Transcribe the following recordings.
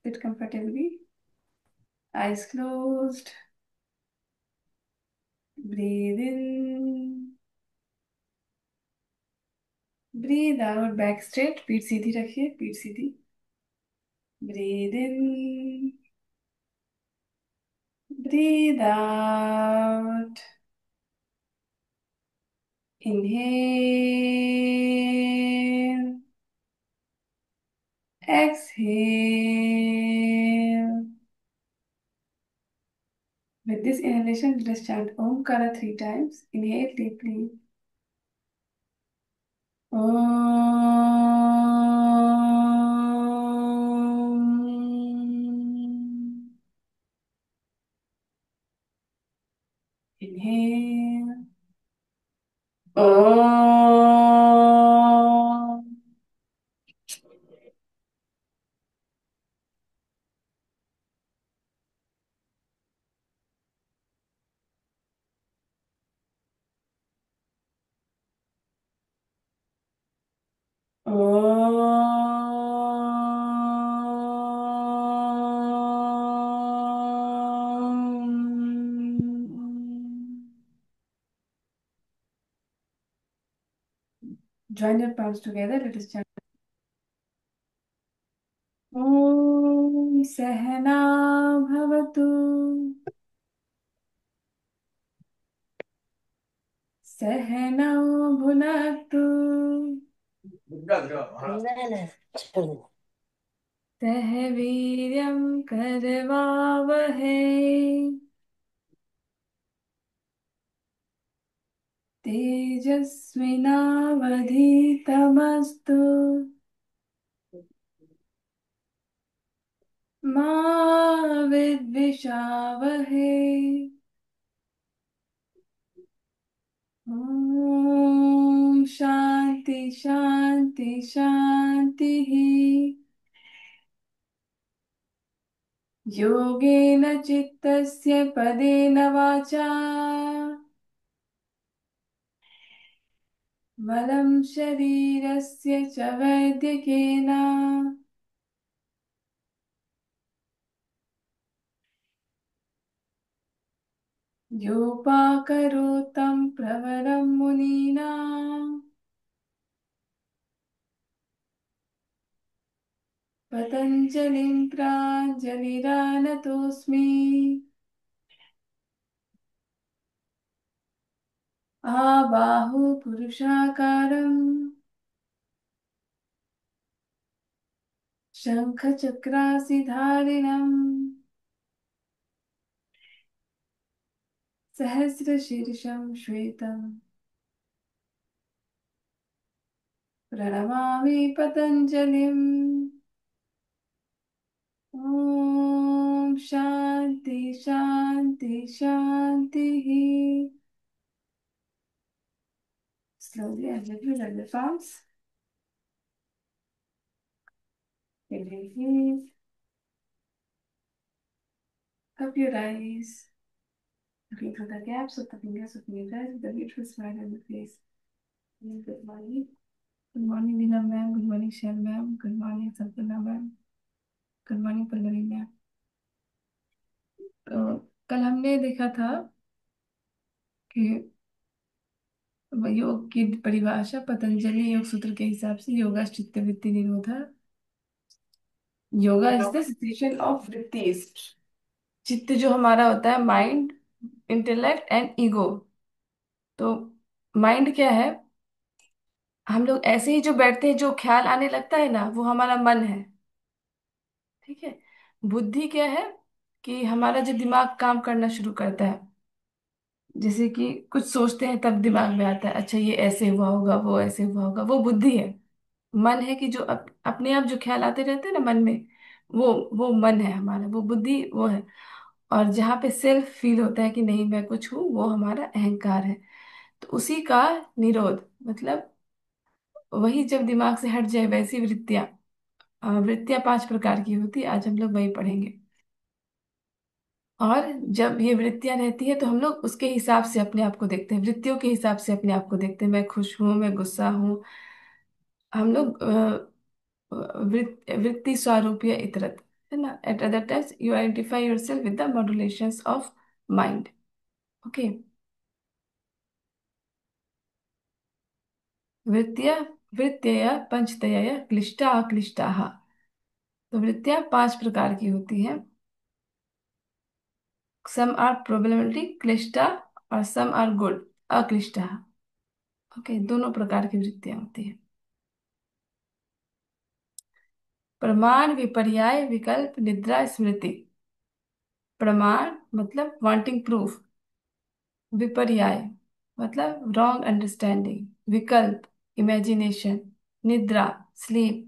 Sit comfortably. Eyes closed. Breathe in. Breathe out. Back straight. पीठ सीधी रखिए. पीठ सीधी. Breathe in. Breathe out. Inhale. Exhale. With this inhalation, let us chant Omkara 3 times. Inhale deeply. Om. Inhale. Om. Join your palms together. Let us chant. Om Sahana Bhavatu. Sahana Bhunaktu. सह वीर्यं करवावहै तेजस्विनावधीतमस्तु मा विद्विषावहै ॐ शान्ति शान्ति शान्तिः योगेन चित्तस्य पदेन वाचा बलं शरीरस्य च वैद्यकेन योपाकरोतं प्रवरं मुनीनां पतञ्जलिं प्राञ्जलिरानतोऽस्मि आबाहु पुरुषाकारं शङ्खचक्रासिधारिणम् सहस्रशीर्षं श्वेतं प्रणमामि पतञ्जलिम् ॐ शान्ति शान्ति शान्तिः Slowly and gently let the palms. Release. Up your eyes. Looking through the gaps of the fingers of your eyes with a beautiful smile on the face. Good morning. Good morning, Veena ma'am. Good morning, Shell ma'am. Good morning, Sanpurna ma'am. Good morning, Pallavi ma'am. तो कल हमने देखा था कि योग की परिभाषा पतंजलि योग सूत्र के हिसाब से योगा चित्त वृत्ति निरोधा yoga is the cessation of वृत्तिज चित्त जो हमारा होता है माइंड इंटेलेक्ट एंड ईगो तो माइंड क्या है हम लोग ऐसे ही जो बैठते हैं जो ख्याल आने लगता है ना वो हमारा मन है ठीक है बुद्धि क्या है कि हमारा जो दिमाग काम करना शुरू करता है जैसे कि कुछ सोचते हैं तब दिमाग में आता है अच्छा ये ऐसे हुआ होगा वो ऐसे हुआ होगा वो बुद्धि है मन है कि जो अपने आप जो ख्याल आते रहते हैं ना मन में वो मन है हमारा वो बुद्धि वो है और जहाँ पे सेल्फ फील होता है कि नहीं मैं कुछ हूँ वो हमारा अहंकार है तो उसी का निरोध मतलब वही जब दिमाग से हट जाए वैसी वृत्तियां वृत्तियां 5 प्रकार की होती है आज हम लोग वही पढ़ेंगे और जब ये वृत्तियां रहती है तो हम लोग उसके हिसाब से अपने आप को देखते हैं वृत्तियों के हिसाब से अपने आप को देखते हैं मैं खुश हूँ मैं गुस्सा हूँ हम लोग वृत्ति स्वारूपीय इतरत है ना। Eight other times you identify yourself with the मॉड्यूलेशंस of mind. Okay. वृत्तियां, वृत्तय पंचतय क्लिष्टा अक्लिष्टाः। तो वृत्तियां पांच प्रकार की होती हैं। सम आर प्रॉब्लमेटिक क्लिष्टा और सम आर गुड अक्लिष्टा। ओके, दोनों प्रकार की वृत्तियां होती हैं। प्रमाण, विपर्याय, विकल्प, निद्रा, स्मृति। प्रमाण मतलब वांटिंग प्रूफ। विपर्याय मतलब रॉन्ग अंडरस्टैंडिंग। विकल्प इमेजिनेशन। निद्रा स्लीप।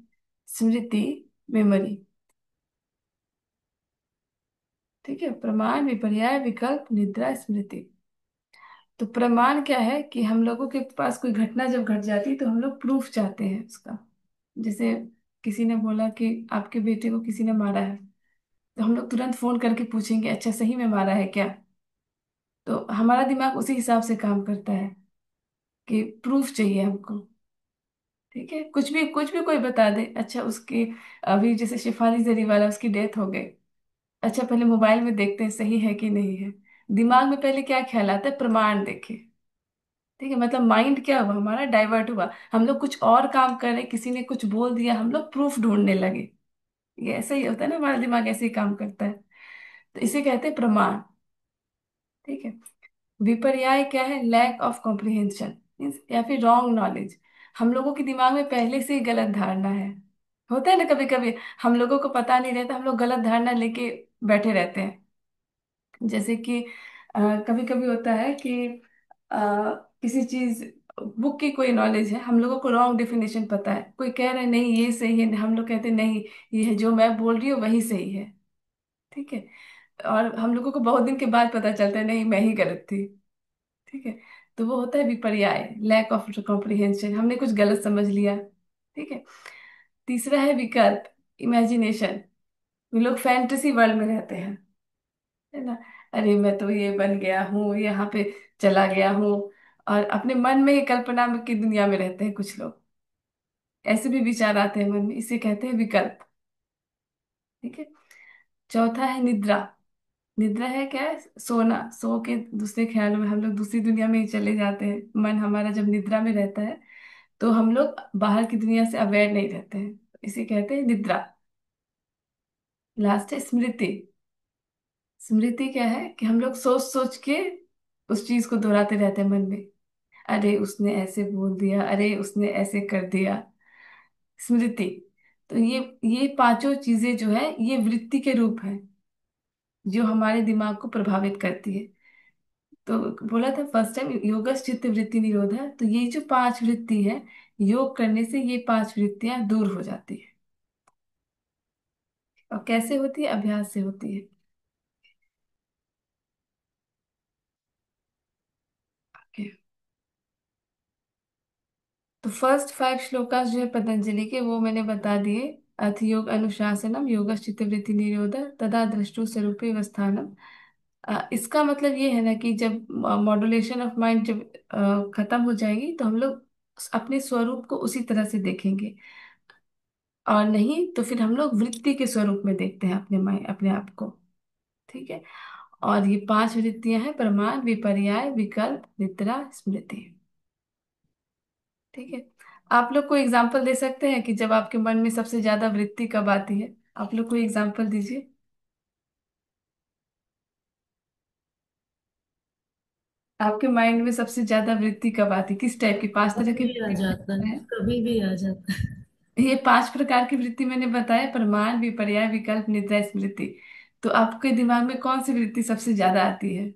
स्मृति मेमोरी। ठीक है, प्रमाण, विपर्याय, विकल्प, निद्रा, स्मृति। तो प्रमाण क्या है कि हम लोगों के पास कोई घटना जब घट जाती है तो हम लोग प्रूफ चाहते हैं उसका। जैसे किसी ने बोला कि आपके बेटे को किसी ने मारा है, तो हम लोग तुरंत फोन करके पूछेंगे अच्छा सही में मारा है क्या। तो हमारा दिमाग उसी हिसाब से काम करता है कि प्रूफ चाहिए हमको। ठीक है, कुछ भी कोई बता दे, अच्छा उसकी अभी जैसे शेफाली जरी वाला उसकी डेथ हो गई, अच्छा पहले मोबाइल में देखते हैं सही है कि नहीं है। दिमाग में पहले क्या ख्याल आता है, प्रमाण देखे। ठीक है, मतलब माइंड क्या हुआ हमारा, डाइवर्ट हुआ। हम लोग कुछ और काम कर रहे, किसी ने कुछ बोल दिया, हम लोग प्रूफ ढूंढने लगे। ये ऐसा ही होता है ना, हमारा दिमाग ऐसे ही काम करता है। तो इसे कहते हैं प्रमाण। ठीक है। विपर्याय क्या है, लैक ऑफ कॉम्प्रिहेंशन या फिर रॉन्ग नॉलेज। हम लोगों के दिमाग में पहले से ही गलत धारणा है। होता है ना कभी कभी, हम लोगों को पता नहीं रहता, हम लोग गलत धारणा लेके बैठे रहते हैं। जैसे कि कभी कभी होता है कि अ, किसी चीज, बुक की कोई नॉलेज है, हम लोगों को रॉन्ग डेफिनेशन पता है, कोई कह रहा है नहीं ये सही है, हम लोग कहते हैं नहीं ये है जो मैं बोल रही हूँ वही सही है। ठीक है। और हम लोगों को बहुत दिन के बाद पता चलता है नहीं मैं ही गलत थी। ठीक है। तो वो होता है विपर्याय, लैक ऑफ कॉम्प्रिहेंशन, हमने कुछ गलत समझ लिया। ठीक है। तीसरा है विकल्प, इमेजिनेशन। लोग फैंटेसी वर्ल्ड में रहते हैं, है ना। अरे मैं तो ये बन गया हूँ, यहाँ पे चला गया हूँ, और अपने मन में ही कल्पना में की दुनिया में रहते हैं कुछ लोग। ऐसे भी विचार आते हैं मन में, इसे कहते हैं विकल्प। ठीक है। चौथा है निद्रा। निद्रा है क्या है, सोना, सो के दूसरे ख्यालों में हम लोग दूसरी दुनिया में ही चले जाते हैं। मन हमारा जब निद्रा में रहता है तो हम लोग बाहर की दुनिया से अवेयर नहीं रहते हैं, इसे कहते हैं निद्रा। लास्ट है स्मृति। स्मृति क्या है कि हम लोग सोच सोच के उस चीज को दोहराते रहते हैं मन में। अरे उसने ऐसे बोल दिया, अरे उसने ऐसे कर दिया। स्मृति। तो ये पांचों चीजें जो है ये वृत्ति के रूप हैं जो हमारे दिमाग को प्रभावित करती है। तो बोला था फर्स्ट टाइम योगस चित्त वृत्ति निरोध है, तो ये जो पांच वृत्ति है, योग करने से ये पांच वृत्तियां दूर हो जाती है। और कैसे होती है, अभ्यास से होती है। ओके। तो फर्स्ट फाइव श्लोकास जो है पतंजलि के वो मैंने बता दिए। अथ योग अनुशासनम योगस चित्तवृत्ति निरोध तदा द्रष्टु स्वरूपे वस्थानम। इसका मतलब ये है ना कि जब मॉड्यूलेशन ऑफ माइंड जब खत्म हो जाएगी तो हम लोग अपने स्वरूप को उसी तरह से देखेंगे, और नहीं तो फिर हम लोग वृत्ति के स्वरूप में देखते हैं अपने माइंड, अपने आप को। ठीक है। और ये पांच वृत्तियां हैं, प्रमाण, विपर्याय, विकल्प, निद्रा, स्मृति। ठीक है। आप लोग कोई एग्जांपल दे सकते हैं कि जब आपके मन में सबसे ज्यादा वृत्ति कब आती है। आप लोग कोई एग्जांपल दीजिए। आपके माइंड में सबसे ज्यादा वृत्ति कब आती है, किस टाइप की, पांच तरह की कभी आ जाता वृत्ति है, है। कभी भी आ जाता है। ये पांच प्रकार की वृत्ति मैंने बताया, प्रमाण, विपर्याय, विकल्प, निद्रा, स्मृति। तो आपके दिमाग में कौन सी वृत्ति सबसे ज्यादा आती है।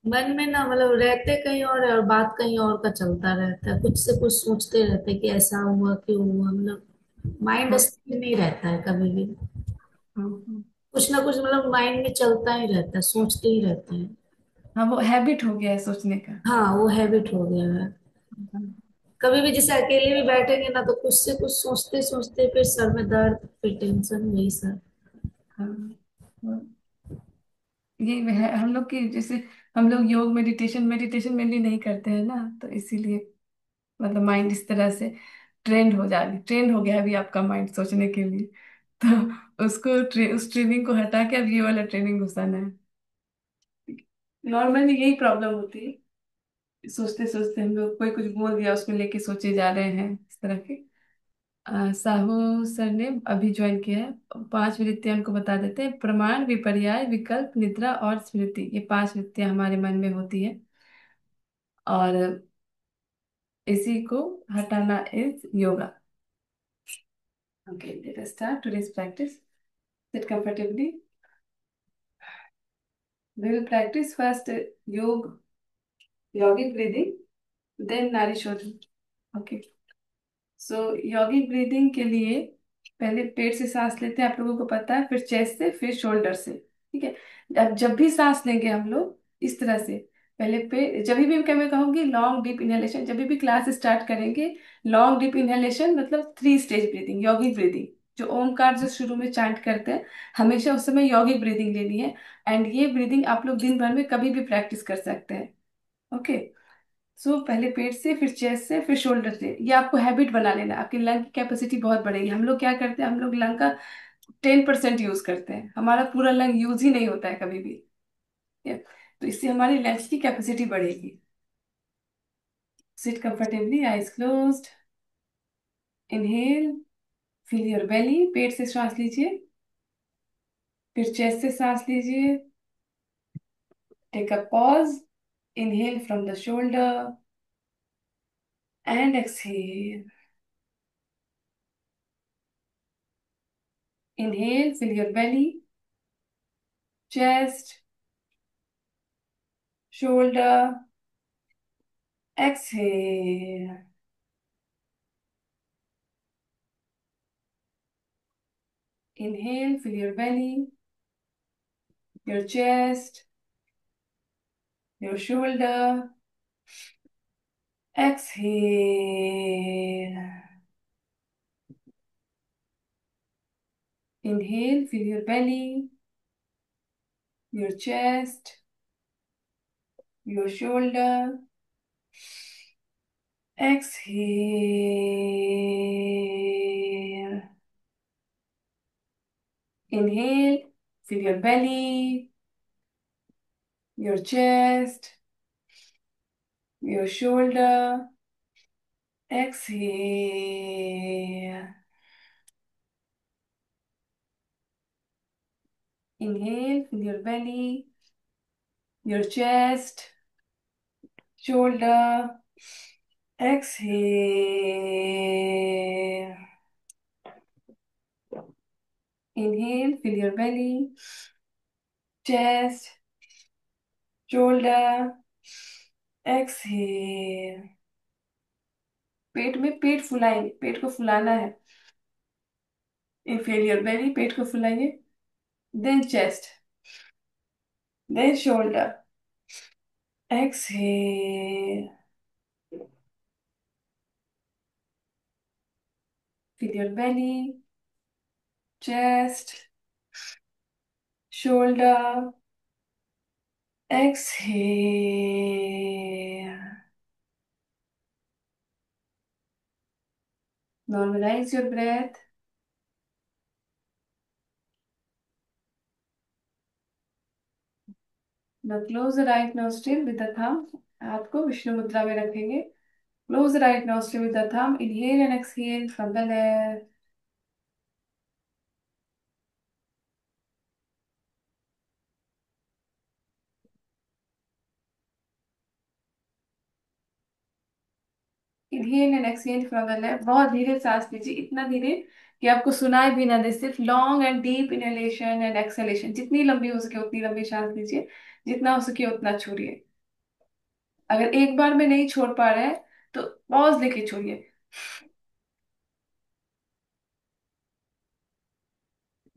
मन में ना मतलब रहते कहीं और बात कहीं और का चलता रहता है, कुछ से कुछ सोचते रहते हैं कि ऐसा हुआ क्यों हुआ, मतलब माइंड हाँ स्थिर नहीं रहता है कभी भी। हाँ हाँ। कुछ ना कुछ मतलब माइंड में चलता ही रहता है, सोचते ही रहते हैं। हाँ, वो हैबिट हो गया है सोचने का। हाँ वो हैबिट हो गया है। हाँ कभी भी जैसे अकेले भी बैठेंगे ना तो कुछ से कुछ सोचते सोचते फिर सर में दर्द, फिर टेंशन, यही सब। हाँ हाँ। ये है हम लोग की, जैसे हम लोग योग मेडिटेशन मेडिटेशन मेनली नहीं करते हैं ना, तो इसीलिए मतलब माइंड इस तरह से ट्रेंड हो गया है अभी आपका माइंड सोचने के लिए। तो उसको उस ट्रेनिंग को हटा के अब ये वाला ट्रेनिंग घुसाना है। नॉर्मली यही प्रॉब्लम होती है, सोचते सोचते हम लोग कोई कुछ बोल दिया उसमें लेके सोचे जा रहे हैं इस तरह के। साहू सर ने अभी ज्वाइन किया है। 5 वृत्तियां उनको बता देते हैं। प्रमाण, विपर्याय, विकल्प, निद्रा और स्मृति, ये 5 वृत्तियां हमारे मन में होती है। और इसी को हटाना is yoga. Okay, let us start today's practice. Sit comfortably. We will practice first yoga yogic breathing, then नारी शोधन। ओके, सो यॉगिक ब्रीदिंग के लिए पहले पेट से सांस लेते हैं, आप लोगों को पता है, फिर चेस्ट से, फिर शोल्डर से। ठीक है। अब जब भी सांस लेंगे हम लोग इस तरह से, पहले पे जब भी मैं कहूंगी लॉन्ग डीप इनहेलेशन, जब भी क्लास स्टार्ट करेंगे, लॉन्ग डीप इनहेलेशन मतलब 3 स्टेज ब्रीदिंग, यॉगिक ब्रीदिंग, जो ओमकार जो शुरू में चांट करते हैं, हमेशा उस समय यॉगिक ब्रीदिंग लेनी है। एंड ये ब्रीदिंग आप लोग दिन भर में कभी भी प्रैक्टिस कर सकते हैं। ओके। सो पहले पेट से, फिर चेस्ट से, फिर शोल्डर से, ये आपको हैबिट बना लेना, आपकी लंग की कैपेसिटी बहुत बढ़ेगी। हम लोग क्या करते हैं, हम लोग लंग का 10% यूज करते हैं, हमारा पूरा लंग यूज ही नहीं होता है कभी भी। ठीक है? तो इससे हमारी लंग्स की कैपेसिटी बढ़ेगी। Sit comfortably, eyes closed. Inhale, feel your belly, पेट से सांस लीजिए, फिर चेस्ट से सांस लीजिए। Take a pause, inhale from the shoulder and exhale. Inhale, feel your belly, chest, shoulder, exhale. Inhale, fill your belly, your chest, your shoulder. Exhale. Inhale, fill your belly, your chest, your shoulder. Exhale. Inhale, fill your belly, your chest, your shoulder. Exhale. Inhale, fill your belly, your chest, shoulder. Exhale. Inhale, fill your belly, chest, shoulder. Exhale. पेट में पेट फुलाएंगे, पेट को फुलाना है। Inhale your belly, पेट को फुलाइए, then chest, then shoulder. Exhale. Fill your belly, chest, shoulder. Exhale. Normalize your breath. Now close the right nostril with the thumb. हाथ को विष्णु मुद्रा में रखेंगे। Close the right nostril with the thumb. Inhale and exhale from the left. Inhale and exhale from the left. बहुत धीरे सांस लीजिए, इतना धीरे कि आपको सुनाई भी ना दे। सिर्फ long and deep inhalation and exhalation, जितनी लंबी हो सके उतनी लंबी सांस लीजिए, जितना हो सके उतना छोड़िए। अगर एक बार में नहीं छोड़ पा रहे हैं तो पॉज लेके छोड़िए।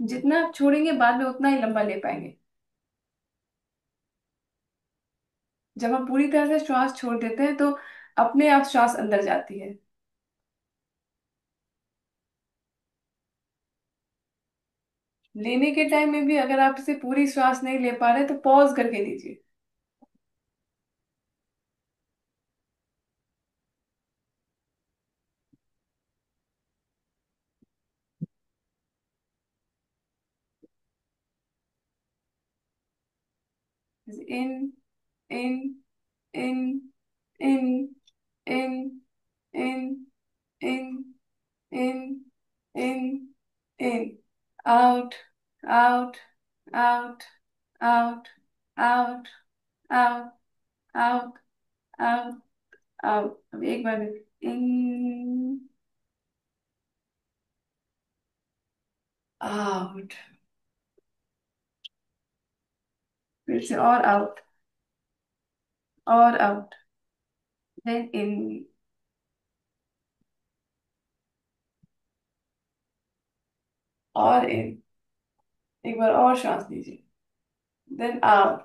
जितना आप छोड़ेंगे बाद में उतना ही लंबा ले पाएंगे। जब हम पूरी तरह से श्वास छोड़ देते हैं तो अपने आप श्वास अंदर जाती है। लेने के टाइम में भी अगर आप इसे पूरी श्वास नहीं ले पा रहे तो पॉज करके लीजिए। In, in, in, in, in, in, in, in, in. Out, out, out, out, out, out, out, out, out. अब एक बार इन, आउट, फिर से और आउट, और आउट, देन इन, और इन, एक बार और सांस लीजिए, then out,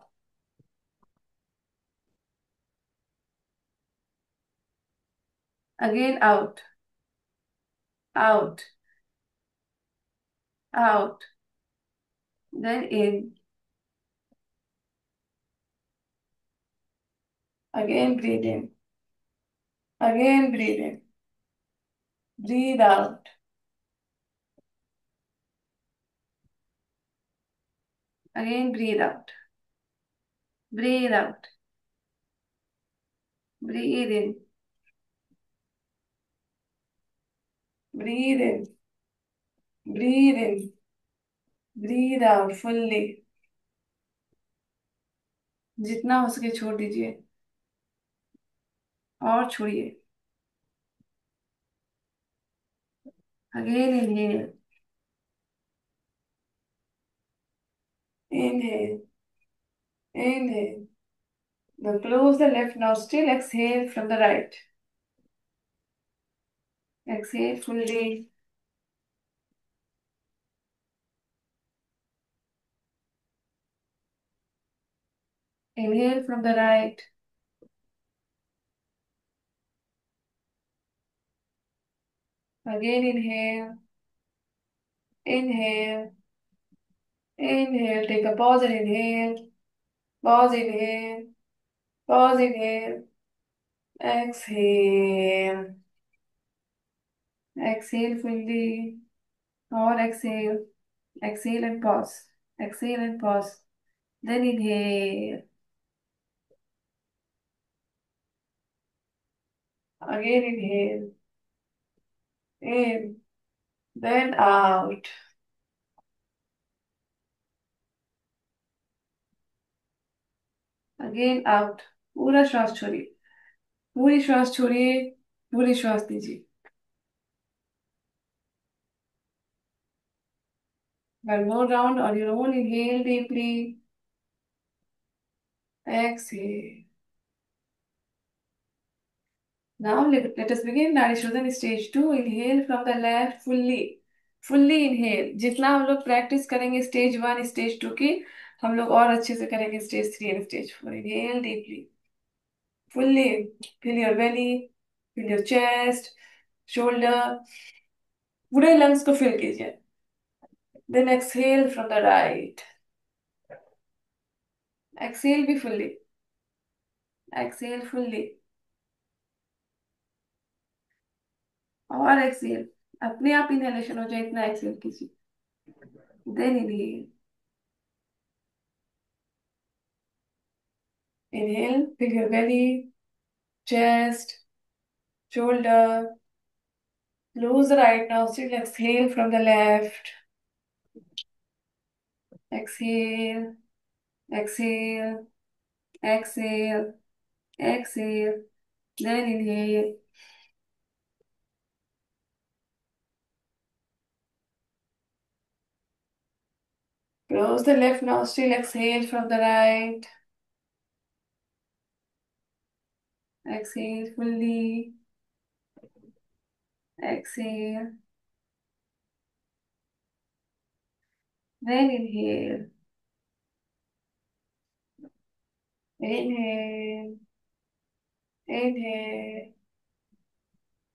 again out, out, out, then in, again breathe in, again breathe in, breathe out, again breathe out, breathe out, breathe in, breathe in, breathe in, breathe out fully, जितना हो सके छोड़ दीजिए, और छोड़िए, again inhale, inhale, inhale. Now close the left nostril, exhale from the right. Exhale fully. Inhale from the right. Again inhale, inhale, inhale. Take a pause and inhale. Pause, inhale. Pause, inhale. Exhale. Exhale fully. Or exhale. Exhale and pause. Exhale and pause. Then inhale. Again inhale. In. Then out. Again out. पूरा श्वास छोड़िए, पूरी श्वास छोड़िए, पूरी श्वास दीजिए. One more round on your own. Inhale deeply. Exhale. Now let us begin Nadi Shodhan stage 2. Inhale from the left fully. Fully inhale. जितना हम लोग प्रैक्टिस करेंगे स्टेज 1 स्टेज 2 की, हम लोग और अच्छे से करेंगे stage 3 and stage 4. Inhale deeply. Fully. Fill your belly. Fill your chest. Shoulder. पूरे lungs को fill कीजिए. Then exhale from the right. Exhale भी fully. Exhale fully. और एक्सहेल, अपने आप इनहेलेशन हो जाए इतना एक्सहेल कीजिए. Then inhale. Inhale, fill your belly, chest, shoulder. Close the right nostril. Exhale from the left. Exhale, exhale, exhale, exhale. Then inhale. Close the left nostril. Exhale from the right. Exhale fully. Exhale. Then inhale. Inhale. Inhale.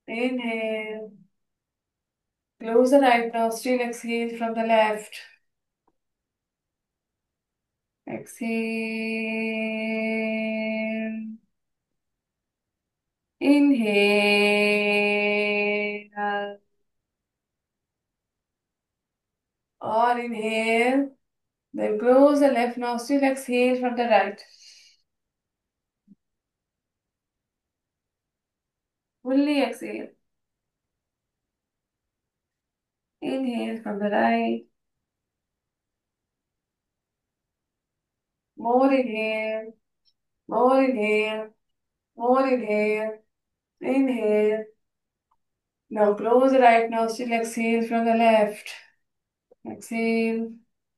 Inhale. Close the right nostril. Exhale from the left. Exhale. Inhale. और inhale. Then close the left nostril, exhale from the right. Fully exhale. Inhale from the right. More inhale. More inhale. More inhale. Inhale. Now close the right nostril, exhale from the left. Exhale.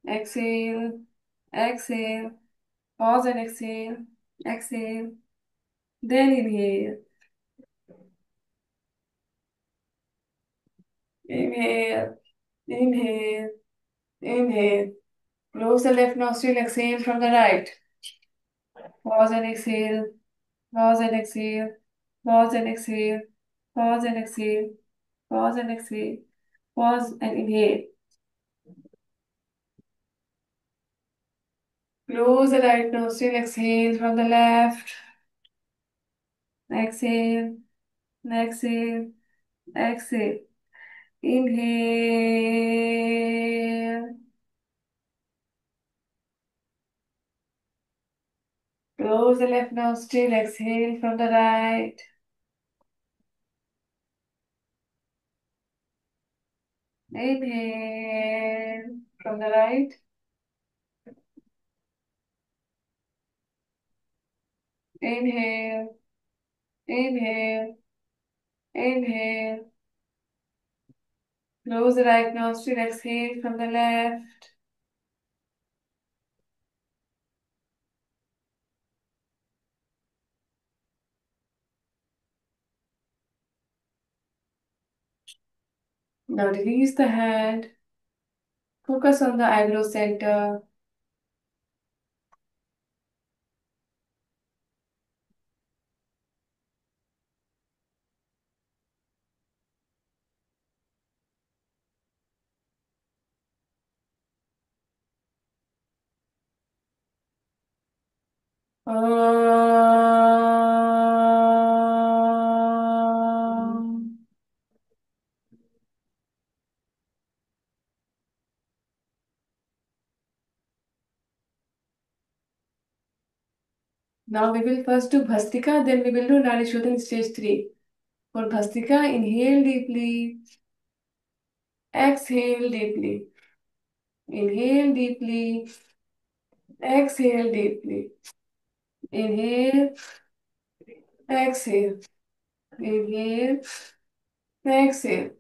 Exhale. Exhale. Pause and exhale. Exhale. Then inhale. Inhale. Inhale. Inhale. Close the left nostril, exhale from the right. Pause and exhale. Pause and exhale. Pause and exhale. Pause and exhale. Pause and exhale. Pause and inhale. Close the right nostril, exhale from the left. Exhale. Exhale. Exhale. Inhale. Close the left nostril, exhale from the right. Inhale from the right. Inhale. Inhale. Inhale. Close the right nostril, exhale from the left. Now release the hand. Focus on the eyebrow center. Now we will first do Bhastrika, then we will do Nadi Shodhan stage 3. For Bhastrika, inhale deeply, exhale deeply. Inhale deeply, exhale deeply. Inhale, exhale. Inhale, exhale.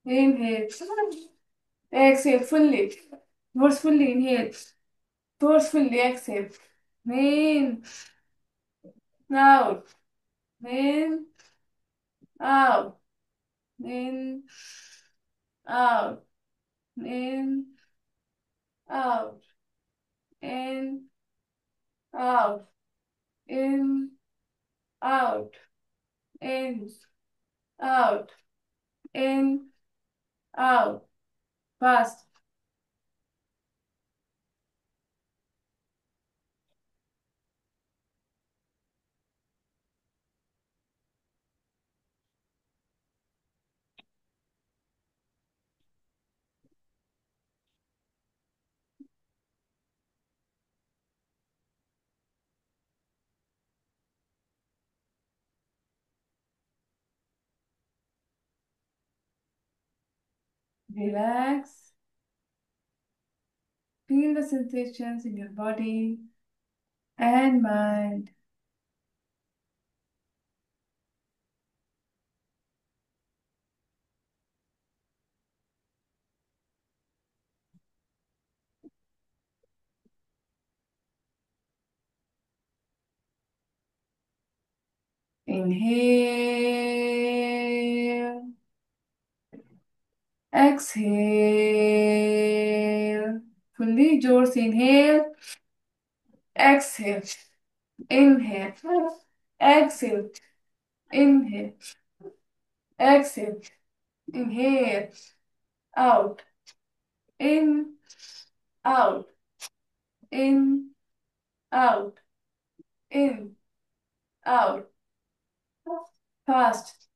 Inhale, exhale fully. Forcefully inhale. Forcefully exhale. In, out. In, out. In, out. In, out. In, out. In, out. In, out. In, out. Fast. Relax. Feel the sensations in your body and mind. Inhale. Exhale. Fully जोर से inhale. Exhale. Inhale. Exhale. Inhale. Exhale. Inhale. Out. In. Out. In. Out. In. Out. Fast.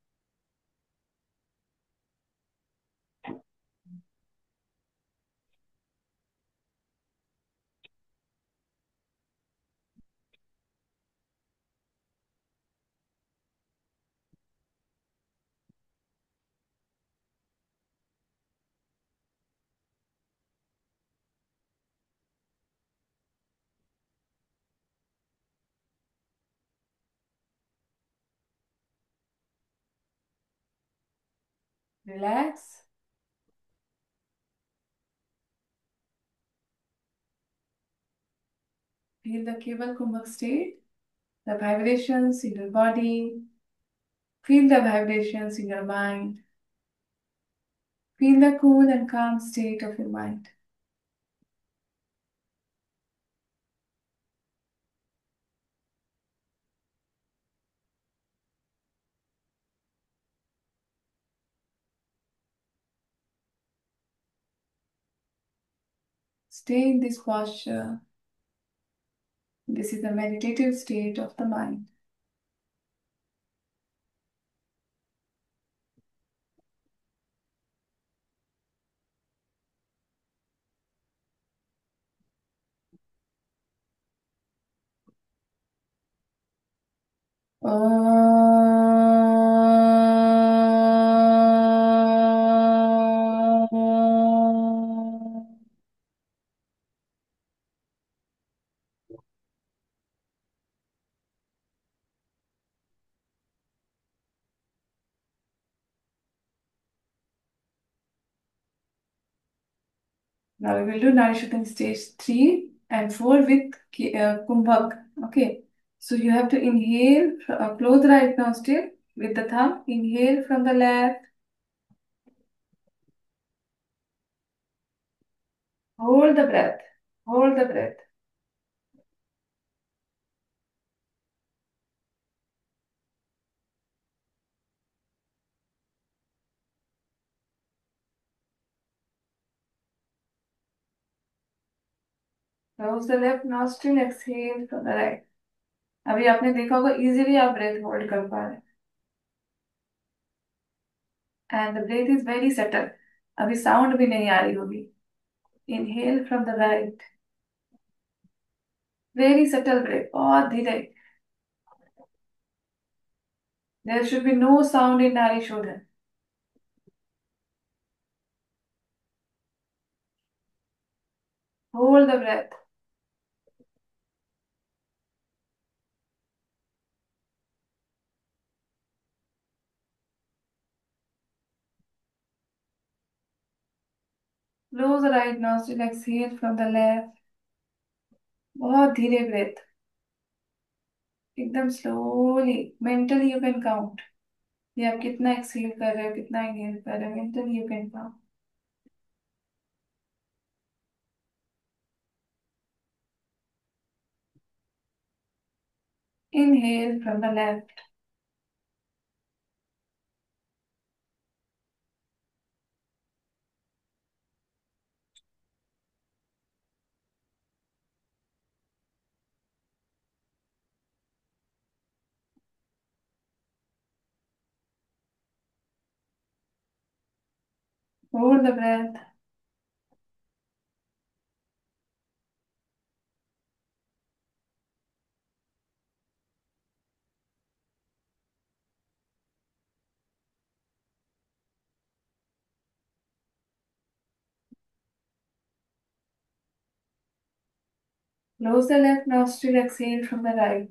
Relax. Feel the Keval Kumbhak state, the vibrations in your body. Feel the vibrations in your mind. Feel the cool and calm state of your mind. Stay in this posture. This is the meditative state of the mind. Now we will do Narishuddhan stage 3 and 4 with Kumbhak. Okay. So you have to inhale, close the right nostril with the thumb. Inhale from the left. Hold the breath. Hold the breath. Close the left nostril. Exhale from the right. अभी आपने देखा होगा easily आप breath hold कर पा रहे हैं and the breath is very subtle अभी साउंड भी नहीं आ रही होगी inhale from the right very subtle breath बहुत धीरे there should be no sound in Nadi Shodhan hold the breath close the right nostril exhale from the left बहुत धीरे ब्रेथ एकदम slowly mentally you can count ये आप कितना एक्सहेल कर रहे हो कितना इनहेल कर रहे हो mentally you can count inhale from the left hold the breath close the left nostril exhale from the right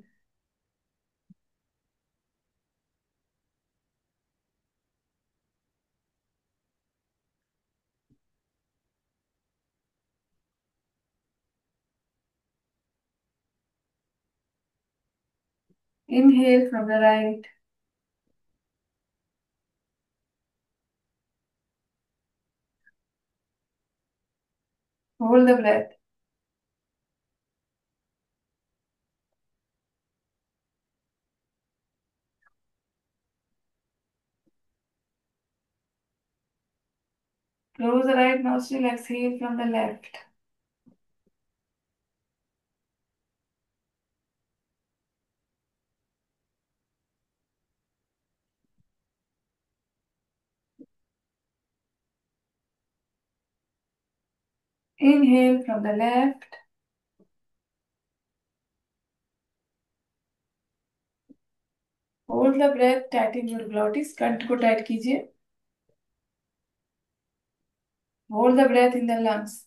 inhale from the right hold the breath close the right nostril exhale from the left inhale from the left hold the breath tighten your glottis कंठ को tight कीजिए hold the breath in the lungs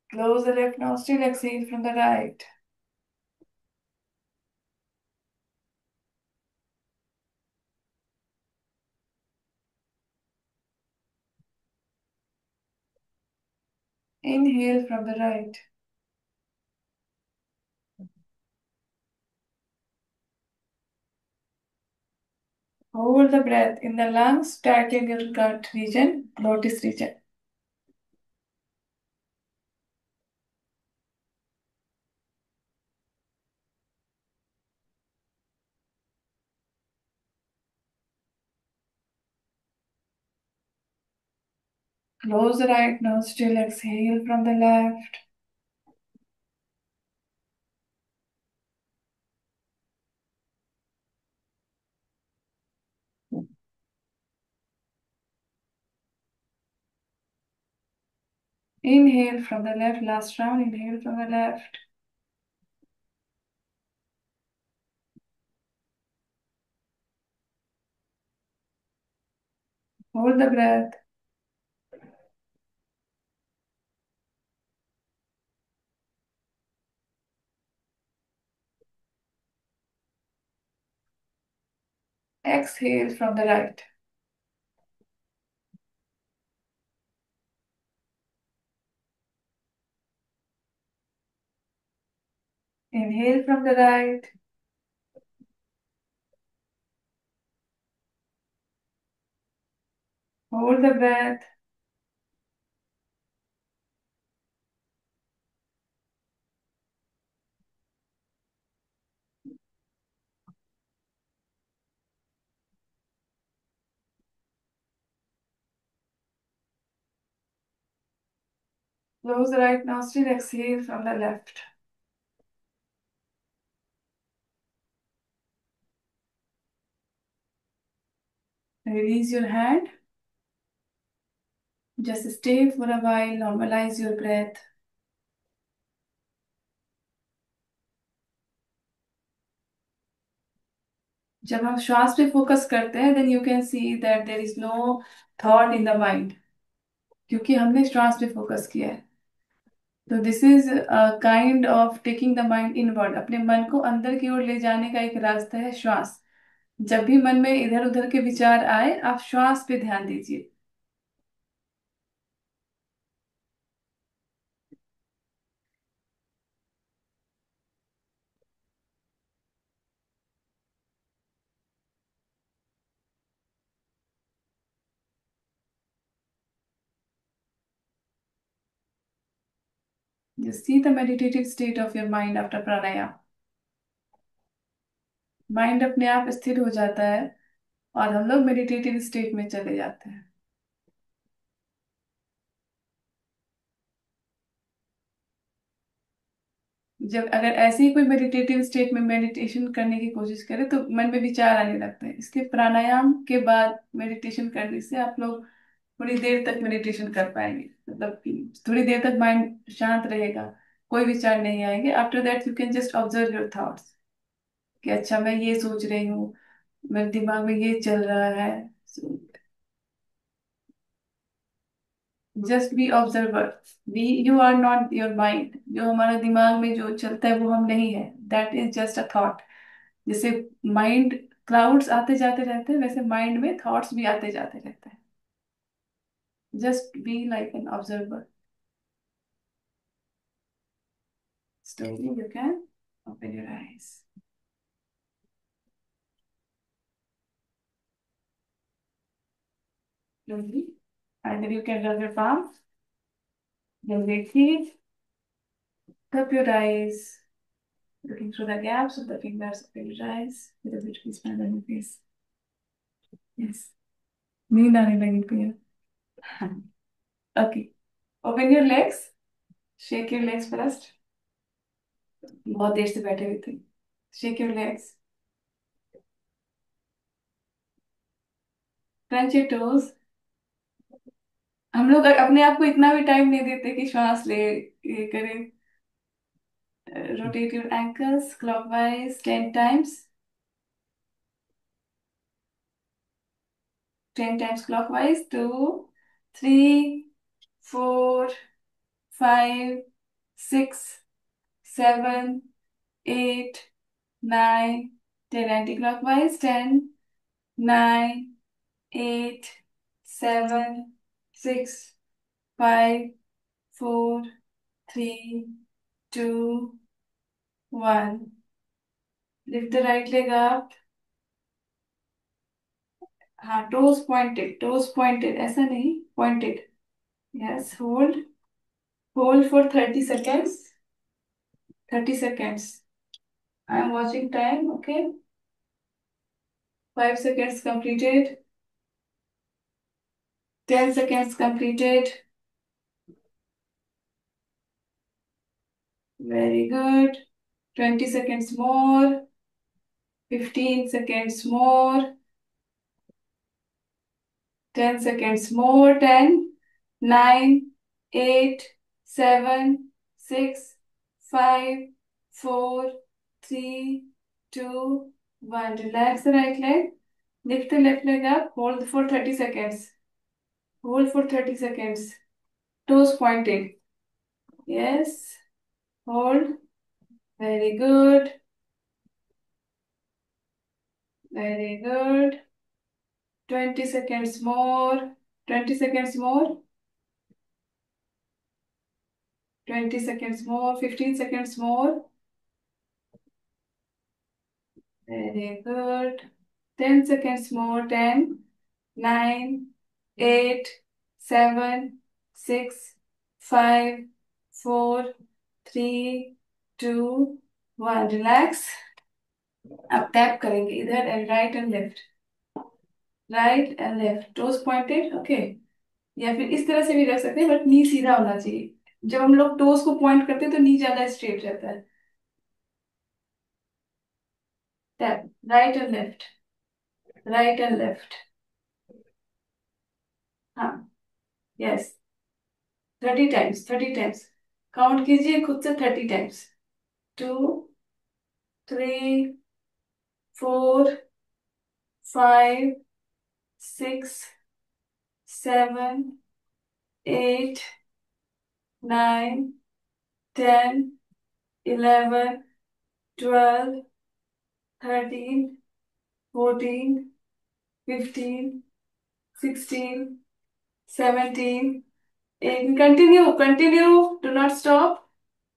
Close the left nostril, exhale from the right. Inhale from the right. Hold the breath in the lungs, tightening your gut region, glottis region. Close the right nostril, exhale from the left. Inhale from the left, last round. Inhale from the left. Hold the breath. Exhale from the right. Inhale from the right. Hold the breath. Close the right nostril, exhale from the left. Release your hand. Just stay for a while, normalize your breath. जब हम श्वास पे focus करते हैं then you can see that there is no thought in the mind, क्योंकि हमने श्वास पे फोकस किया है। तो this is kind of taking the mind inward, अपने मन को अंदर की ओर ले जाने का एक रास्ता है श्वास। जब भी मन में इधर उधर के विचार आए आप श्वास पे ध्यान दीजिए। Just see the meditative state of your mind after pranayama. Mind अपने आप स्थिर हो जाता है और हम लोग मेडिटेटिव स्टेट में चले जाते हैं। जब अगर ऐसे ही कोई मेडिटेटिव स्टेट में मेडिटेशन करने की कोशिश करे तो मन में विचार आने लगते हैं, इसलिए प्राणायाम के बाद मेडिटेशन करने से आप लोग थोड़ी देर तक मेडिटेशन कर पाएंगे, मतलब कि थोड़ी देर तक माइंड शांत रहेगा, कोई विचार नहीं आएंगे। After that you can just observe your thoughts कि अच्छा मैं ये सोच रही हूँ, मेरे दिमाग में ये चल रहा है। Just be observer. We you are not your mind, जो हमारा दिमाग में जो चलता है वो हम नहीं है, that is just a thought. जैसे माइंड क्लाउड्स आते जाते रहते हैं वैसे माइंड में थॉट्स भी आते जाते रहते हैं। Just be like an observer. Slowly you can open your eyes. Slowly. Either you can rub your palm, then wait, teeth, cup your eyes, looking through the gaps of the fingers of your eyes with a beautiful smile on your face. Yes. नींद आने लगी प्रिया। Okay. Open your legs. Shake your legs first. बहुत देर से बैठे हुए थे। Shake your legs. Crunch your toes. हम लोग अपने आप को इतना भी टाइम नहीं देते कि श्वास ले ये करें। Rotate your ankles clockwise 10 times. 10 times clockwise. 2, 3, 4, 5, six, seven, eight, nine, ten anti clockwise, ten, nine, eight, seven, six, five, four, three, two, one. Lift the right leg up. हाँ, टोज पॉइंटेड, ऐसा नहीं, pointed. Yes, hold. Hold for 30 seconds. 30 seconds. I am watching time. Okay. 5 seconds completed. 10 seconds completed. Very good. 20 seconds more. 15 seconds more. 10 seconds more. 10, 9, 8, 7, 6, 5, 4, 3, 2, 1. Relax the right leg. Lift the left leg up. Hold for 30 seconds. Hold for 30 seconds. Toes pointed. Yes. Hold. Very good. Very good. 20 seconds more. 20 seconds more. 20 seconds more. 15 seconds more. Very good. 10 seconds more. 10, 9, 8, 7, 6, 5, 4, 3, 2, 1. Relax. अब tap करेंगे इधर, and right and left. Right and left, toes pointed. Okay. या फिर इस तरह से भी रख सकते हैं, बट नी सीधा होना चाहिए। जब हम लोग टोज को पॉइंट करते हैं तो नी ज्यादा स्ट्रेट रहता है। Tap, right and left. Right and left. हाँ। यस। 30 times, 30 times. काउंट कीजिए खुद से 30 times. 2, 3, 4, 5, 6, 7, 8, 9, 10, 11, 12, 13, 14, 15, 16, 17. And continue, continue. Do not stop.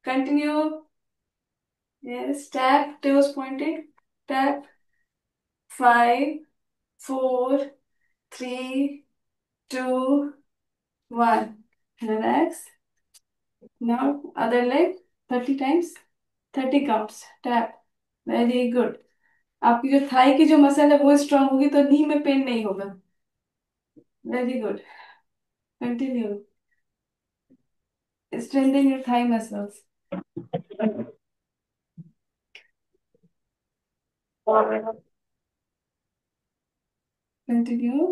Continue. Yes, tap, toes pointed. Tap. 5, 4, 3, 2, 1. Relax. Now, other leg. 30 times. 30 counts. Tap. Very good. आपकी जो Thai की जो muscle है वो स्ट्रांग होगी तो नी में पेन नहीं होगा। Very good. Continue. Strengthen your thigh muscles. Continue.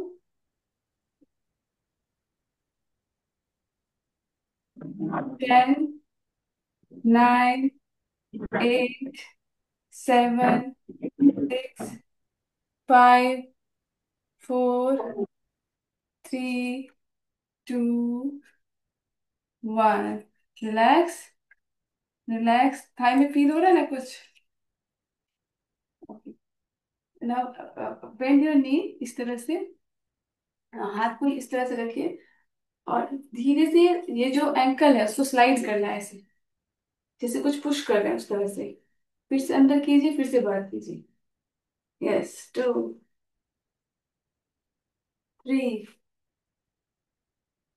10, 9, 8, 7, 6, 5, 4, 3, 2, 1. Relax. Relax. Thai में फील हो रहा है ना कुछ? नाउ बेंड योर नी, इस तरह से। हाथ को इस तरह से रखिए, और धीरे से ये जो एंकल है उसको स्लाइड करना है ऐसे, जैसे कुछ पुश कर रहे हैं उस तरह से। फिर से अंदर कीजिए, फिर से बाहर कीजिए। यस। 2, 3,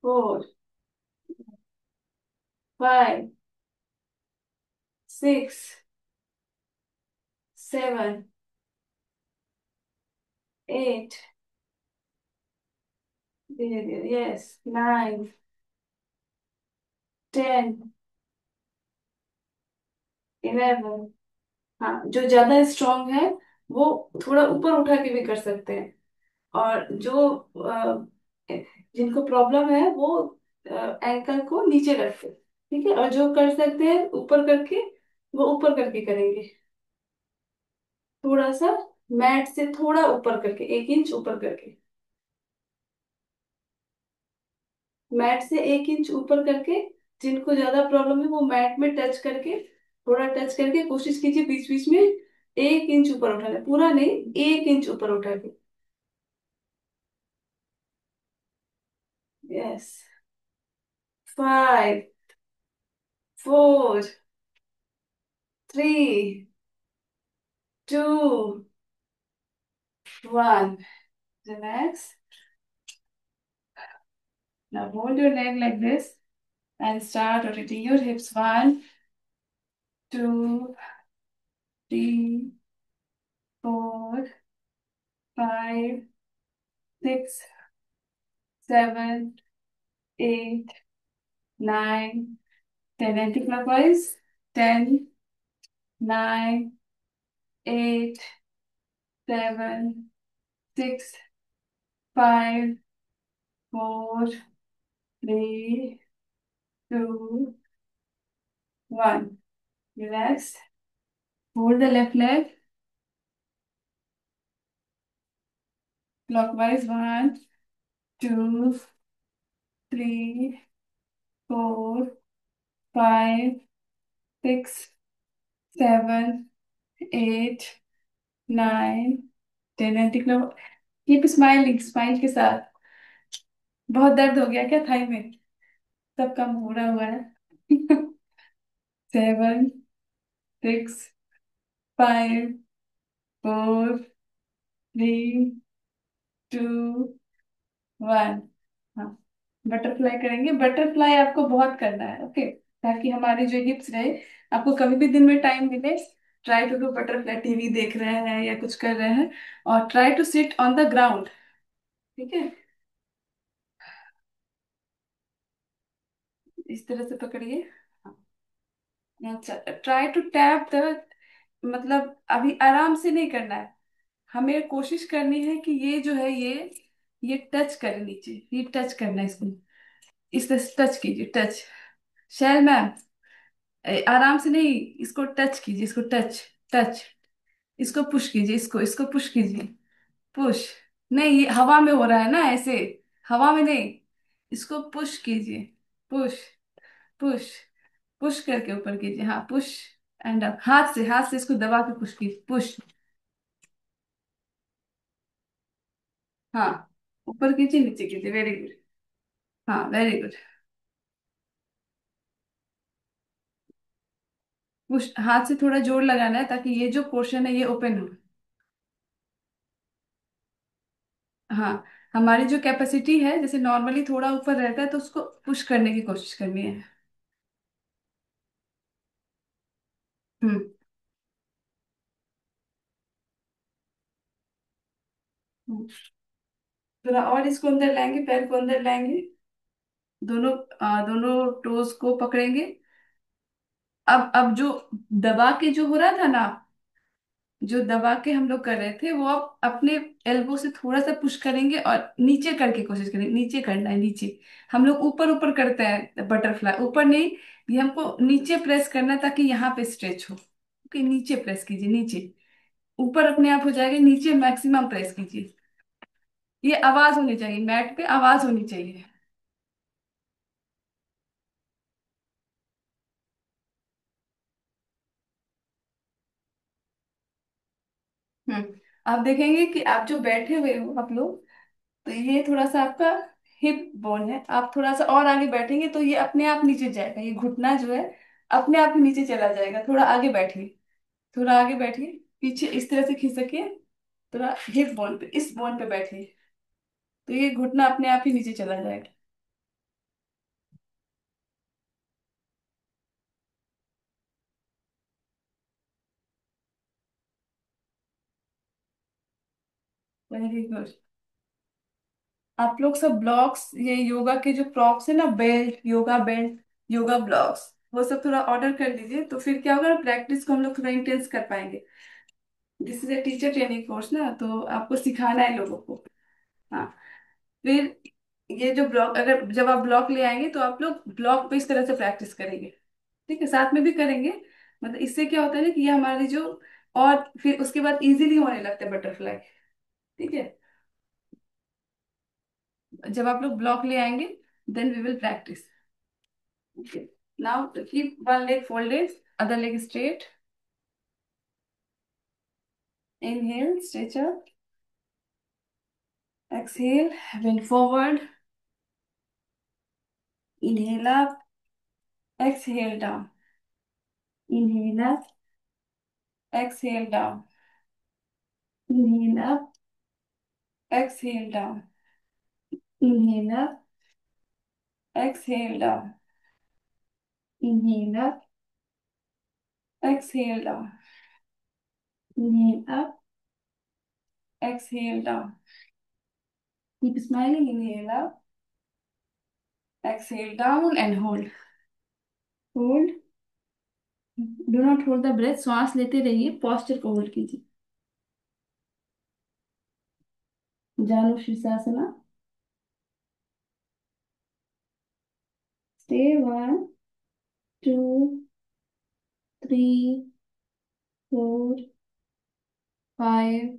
4, 5, 6, 7, 8, धीरे धीरे, यस, 9, 10, 11। हाँ, जो ज्यादा स्ट्रांग है वो थोड़ा ऊपर उठा के भी कर सकते हैं, और जो जिनको प्रॉब्लम है वो एंकल को नीचे रख के, ठीक है, और जो कर सकते हैं ऊपर करके, वो ऊपर करके करेंगे। थोड़ा सा मैट से थोड़ा ऊपर करके, 1 इंच ऊपर करके। मैट से 1 इंच ऊपर करके जिनको ज्यादा प्रॉब्लम है वो मैट में टच करके, थोड़ा टच करके कोशिश कीजिए बीच बीच में 1 इंच ऊपर उठाना, पूरा नहीं, 1 इंच ऊपर उठा के। Yes. 5, 4, 3, 2, 1। Relax. Now hold your leg like this and start rotating your hips. 1, 2, 3, 4, 5, 6, 7, 8, 9, 10. Anti-clockwise. 10, 9, 8, 7, 6, 5, 4, 3, 2, 1. Relax. Hold the left leg clockwise. 1, 2, 3, 4, 5, 6, 7, 8, 9, 10। Anti clock. Keep smiling, smile के साथ। बहुत दर्द हो गया क्या थाई में? सब कम हो रहा हुआ है। 7, 6, 5, 4, 3, 2, 1। हाँ, बटरफ्लाई करेंगे। बटरफ्लाई आपको बहुत करना है, ओके, ताकि हमारे जो हिप्स रहे। आपको कभी भी दिन में टाइम मिले, try to do butterfly. TV देख रहे हैं या कुछ कर रहे हैं, और try to sit on the ground. ठीक है, इस तरह से पकड़िए। अच्छा, ट्राई टू टैप द, मतलब अभी आराम से नहीं करना है। हमें कोशिश करनी है कि ये जो है, ये टच करे नीचे, ये टच करना है इसको। इस तरह से टच कीजिए, टच। शैल मैम, आराम से नहीं, इसको टच कीजिए, इसको टच, टच। इसको पुश कीजिए, इसको पुश कीजिए। पुश। नहीं, ये हवा में हो रहा है ना ऐसे, हवा में नहीं। इसको पुश कीजिए। पुश, पुश, पुश करके ऊपर कीजिए। हाँ, पुश एंड अप। हाथ से इसको दबा के पुश कीजिए, पुश। हाँ, ऊपर कीजिए, नीचे कीजिए, वेरी गुड। हाँ, वेरी गुड। पुश, हाथ से थोड़ा जोर लगाना है ताकि ये जो पोर्शन है ये ओपन हो। हाँ, हमारी जो कैपेसिटी है, जैसे नॉर्मली थोड़ा ऊपर रहता है तो उसको पुश करने की कोशिश करनी है। हम्म। हम्म। थोड़ा और इसको अंदर लाएंगे, पैर को अंदर लाएंगे। दोनों दोनों टोज को पकड़ेंगे। अब जो दबा के जो हो रहा था ना, जो दबा के हम लोग कर रहे थे, वो आप अपने एल्बो से थोड़ा सा पुश करेंगे और नीचे करके कोशिश करेंगे। नीचे करना है, नीचे। हम लोग ऊपर ऊपर करते हैं बटरफ्लाई, ऊपर नहीं। ये हमको नीचे प्रेस करना है ताकि यहाँ पे स्ट्रेच हो। ओके, नीचे प्रेस कीजिए, नीचे। ऊपर अपने आप हो जाएगा, नीचे मैक्सिमम प्रेस कीजिए। ये आवाज होनी चाहिए, मैट पे आवाज होनी चाहिए। हम्म। आप देखेंगे कि आप जो बैठे हुए हो आप लोग, तो ये थोड़ा सा आपका हिप बोन है। आप थोड़ा सा और आगे बैठेंगे तो ये अपने आप नीचे जाएगा, ये घुटना जो है अपने आप ही नीचे चला जाएगा। थोड़ा आगे बैठिए, थोड़ा आगे बैठिए, पीछे इस तरह से खिसकिए। थोड़ा हिप बोन पे, इस बोन पे बैठिए, तो ये घुटना अपने आप ही नीचे चला जाएगा। Very good. आप लोग सब ब्लॉक्स, ये योगा के जो प्रॉप्स है ना, belt, yoga belt, yoga blocks, वो सब थोड़ा ऑर्डर कर लीजिए। तो फिर क्या होगा, प्रैक्टिस को हम लोग थोड़ा इंटेंस कर पाएंगे। This is a teacher training course ना, तो आपको सिखाना है लोगों को। हाँ। फिर ये जो ब्लॉक, अगर जब आप ब्लॉक ले आएंगे तो आप लोग ब्लॉक पे इस तरह से प्रैक्टिस करेंगे। ठीक है, साथ में भी करेंगे। मतलब इससे क्या होता है ना कि ये हमारी जो, और फिर उसके बाद इजीली होने लगता है बटरफ्लाई। ठीक है, जब आप लोग ब्लॉक ले आएंगे, then we will practice. Okay. Now keep one leg folded, other leg straight. Inhale, stretch up. Exhale, bend forward. Inhale up. Exhale down. Inhale up. Exhale down. Inhale up. Exhale down. Inhale up. Exhale down. Inhale up. Exhale down. Inhale up. Exhale down. Keep smiling. Inhale up. Exhale down and hold. Hold. Do not hold the breath. श्वास लेते रहिए, posture को hold कीजिए. Janu Shirshasana. Stay 1 2 3 4 5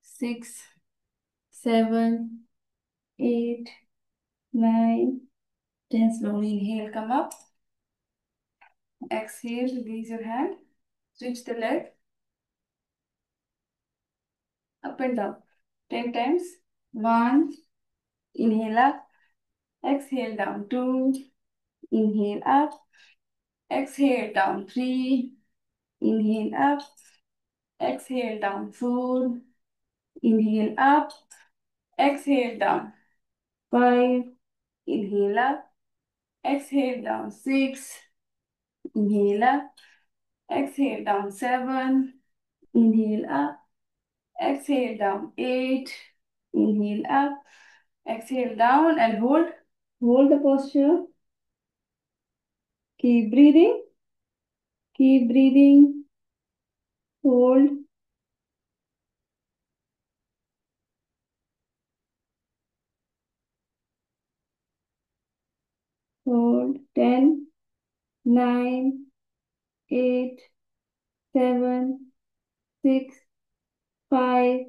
6 7 8 9 10. Slowly inhale, come up. Exhale, release your hand. Switch the leg up and down 10 times. 1. Inhale up. Exhale down. 2. Inhale up. Exhale down. 3. Inhale up. Exhale down. 4. Inhale up. Exhale down. 5. Inhale up. Exhale down. 6. Inhale up. Exhale down. 7. Inhale up. Exhale down. 8. Inhale up. Exhale down and hold. Hold the posture. Keep breathing. Keep breathing. Hold. Hold. 10, 9, 8, 7, 6, 5,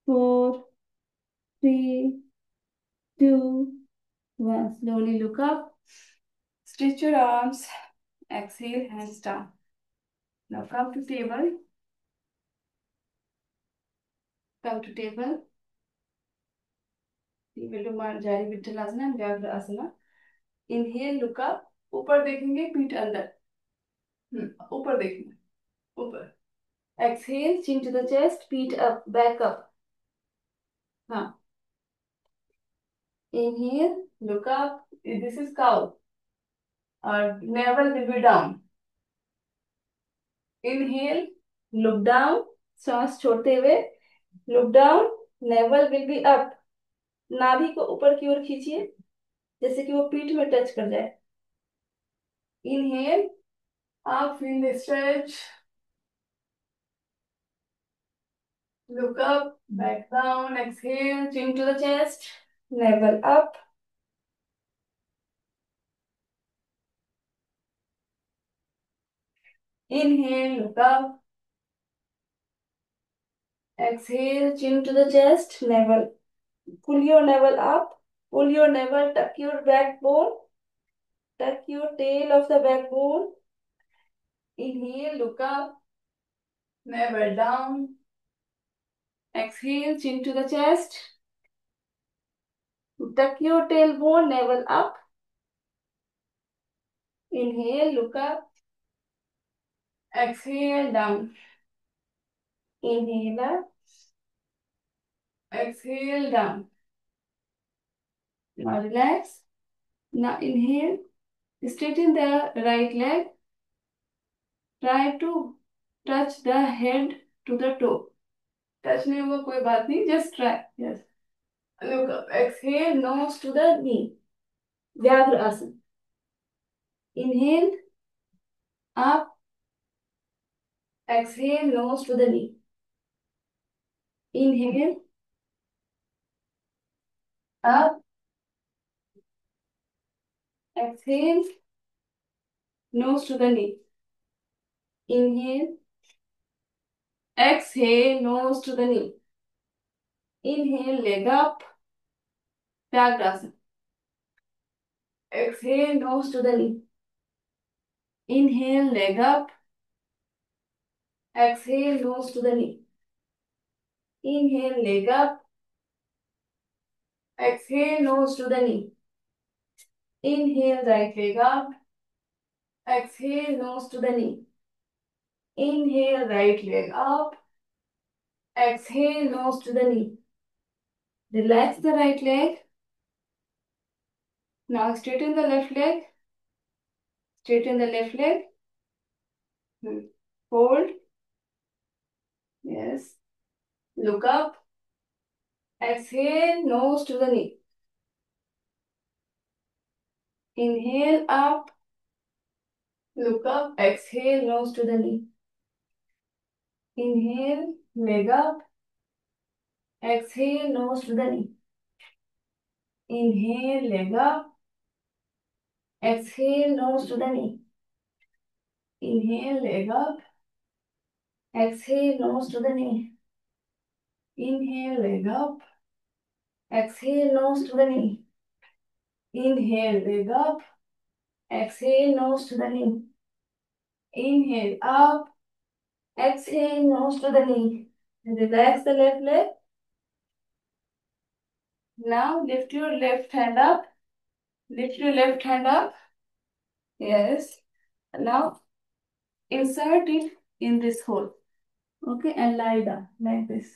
4, 3, 2, 1. Slowly look up. Stretch your arms. Exhale, hands down. Now come to table. Come to table. जारी विठलासना, व्याघ्र आसना. Inhale, look up. ऊपर देखेंगे, पीठ अंदर. ऊपर देखना. ऊपर. Exhale, chin to the chest, feet up, back up. हाँ. Inhale, look up. This is cow. Navel will be down. Inhale, look down. सांस छोड़ते हुए look down. Navel will be up. नाभि को ऊपर की ओर खींचिए, जैसे कि वो पीठ में टच कर जाए. Inhale, up, feel the stretch. Look up, back down. Exhale, chin to the chest. Navel up. Inhale, look up. Exhale, chin to the chest. Navel. Pull your navel up. Pull your navel, tuck your backbone. Tuck your tail of the backbone. Inhale, look up. Navel down. Exhale, chin to the chest. Tuck your tailbone, navel up. Inhale, look up. Exhale, down. Inhale up. Exhale, down. Now relax. Now inhale. Straighten the right leg. Try to touch the head to the toe. Touch नहीं होगा कोई बात नहीं. Just try. Yes. Look up. Exhale, nose to the knee. Vyagra asana. Inhale, up. Exhale, nose to the knee. Inhale, up. Exhale, nose to the knee. Inhale, exhale, nose to the knee. Inhale, leg up. Vyagra asana. Exhale, nose to the knee. Inhale, leg up. Exhale, nose to the knee. Inhale, leg up. Exhale, nose to the knee. Inhale, right leg up. Exhale, nose to the knee. Inhale, right leg up. Exhale, nose to the knee. Relax the right leg. Now straighten the left leg. Straighten the left leg. Hold. Yes. Look up. Exhale, nose to the knee. Inhale up. Look up. Exhale, nose to the knee. Inhale, leg up. Exhale, nose to the knee. Inhale, leg up. Exhale, nose to the knee. Inhale, leg up. Exhale, nose to the knee. Inhale, leg up. Exhale, nose to the knee. Inhale, leg up. Exhale, nose to the knee. Inhale, up. Exhale, nose to the knee. Relax the left leg. Now lift your left hand up. Lift your left hand up. Yes. Now insert it in this hole. Okay, and lie down like this.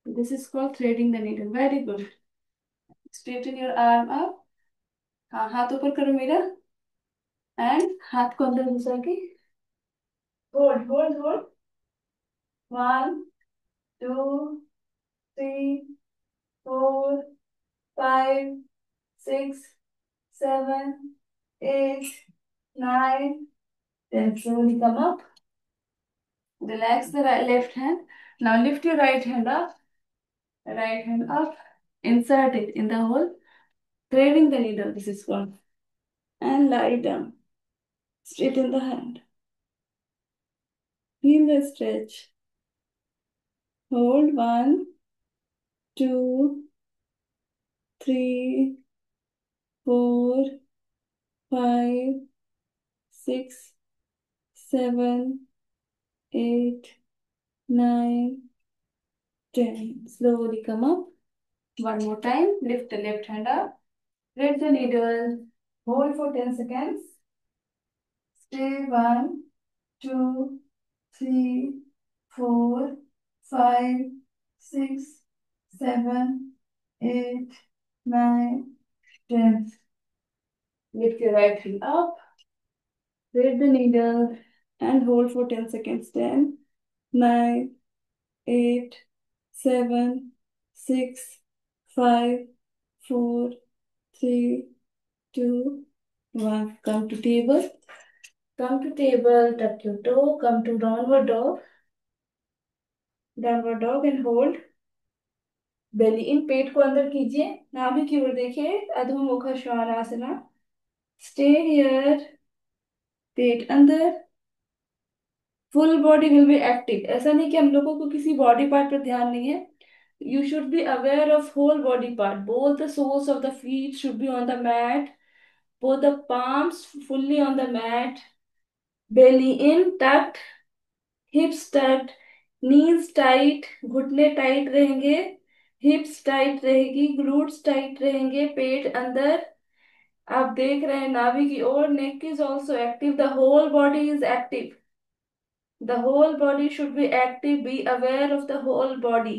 This is called threading the needle. Very good. Straighten your arm up. हाँ, हाथ ऊपर करो मेरा. And हाथ को अंदर घुसा के hold hold hold. 1, 2, 3, 4, 5, 6, 7, 8, 9, 10. Slowly come up. Relax the left hand. Now lift your right hand up. Right hand up. Insert it in the hole. Threading the needle, this is called. And lie down. Straighten the hand. Feel the stretch. Hold 1, 2, 3, 4, 5, 6, 7, 8, 9, 10. Slowly come up. One more time. Lift the left hand up. Thread the needle. Hold for 10 seconds. Stay 1, 2, 3, 4, 5, 6, 7, 8, 9, 10. Lift your right hand up. Thread the needle and hold for 10 seconds. 10, 9, 8, 7, 6, 5, 4, 3, 2, 1. Come to table. Come to table. Tuck your toe. Come to downward dog. Downward dog and hold. Belly in, पेट को अंदर कीजिए. नाभि की ओर देखिए. अधो मुख श्वानासना. Stay here. पेट अंदर. Full body will be active. ऐसा नहीं कि हम लोगों को किसी बॉडी पार्ट पर ध्यान नहीं है. You should be aware of whole body part. Both the soles of the feet should be on the mat. Both the palms fully on the mat. Belly in, tucked. Hips tucked. Knees tight. घुटने tight रहेंगे. Hips tight रहेगी. Glutes tight रहेंगे. पेट अंदर. आप देख रहे हैं नाभि की ओर. Neck is also active. The whole body is active. The whole body should be active. Be aware of the whole body.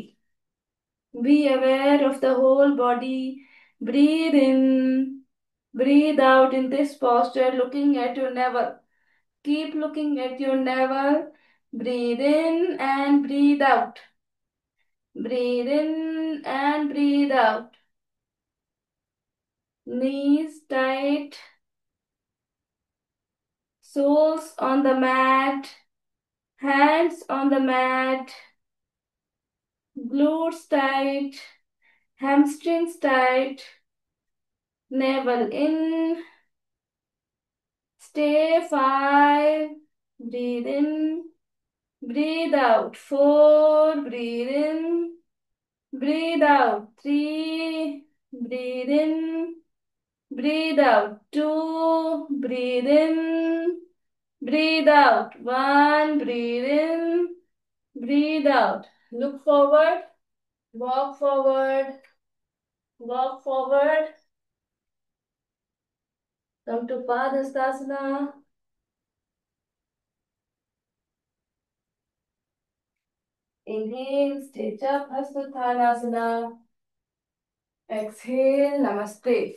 Be aware of the whole body. Breathe in. Breathe out in this posture, looking at your navel. Keep looking at your navel. Breathe in and breathe out. Breathe in and breathe out. Knees tight. Soles on the mat. Hands on the mat. Glutes tight. Hamstrings tight. Navel in. Stay 5. Breathe in. Breathe out. 4. Breathe in. Breathe out. 3. Breathe in. Breathe out. 2. Breathe in. Breathe out. 1. Breathe in. Breathe out. Look forward. Walk forward. Walk forward. Come to Padhastasana. Inhale, stretch up, Hasuttanasana. Exhale, Namaste.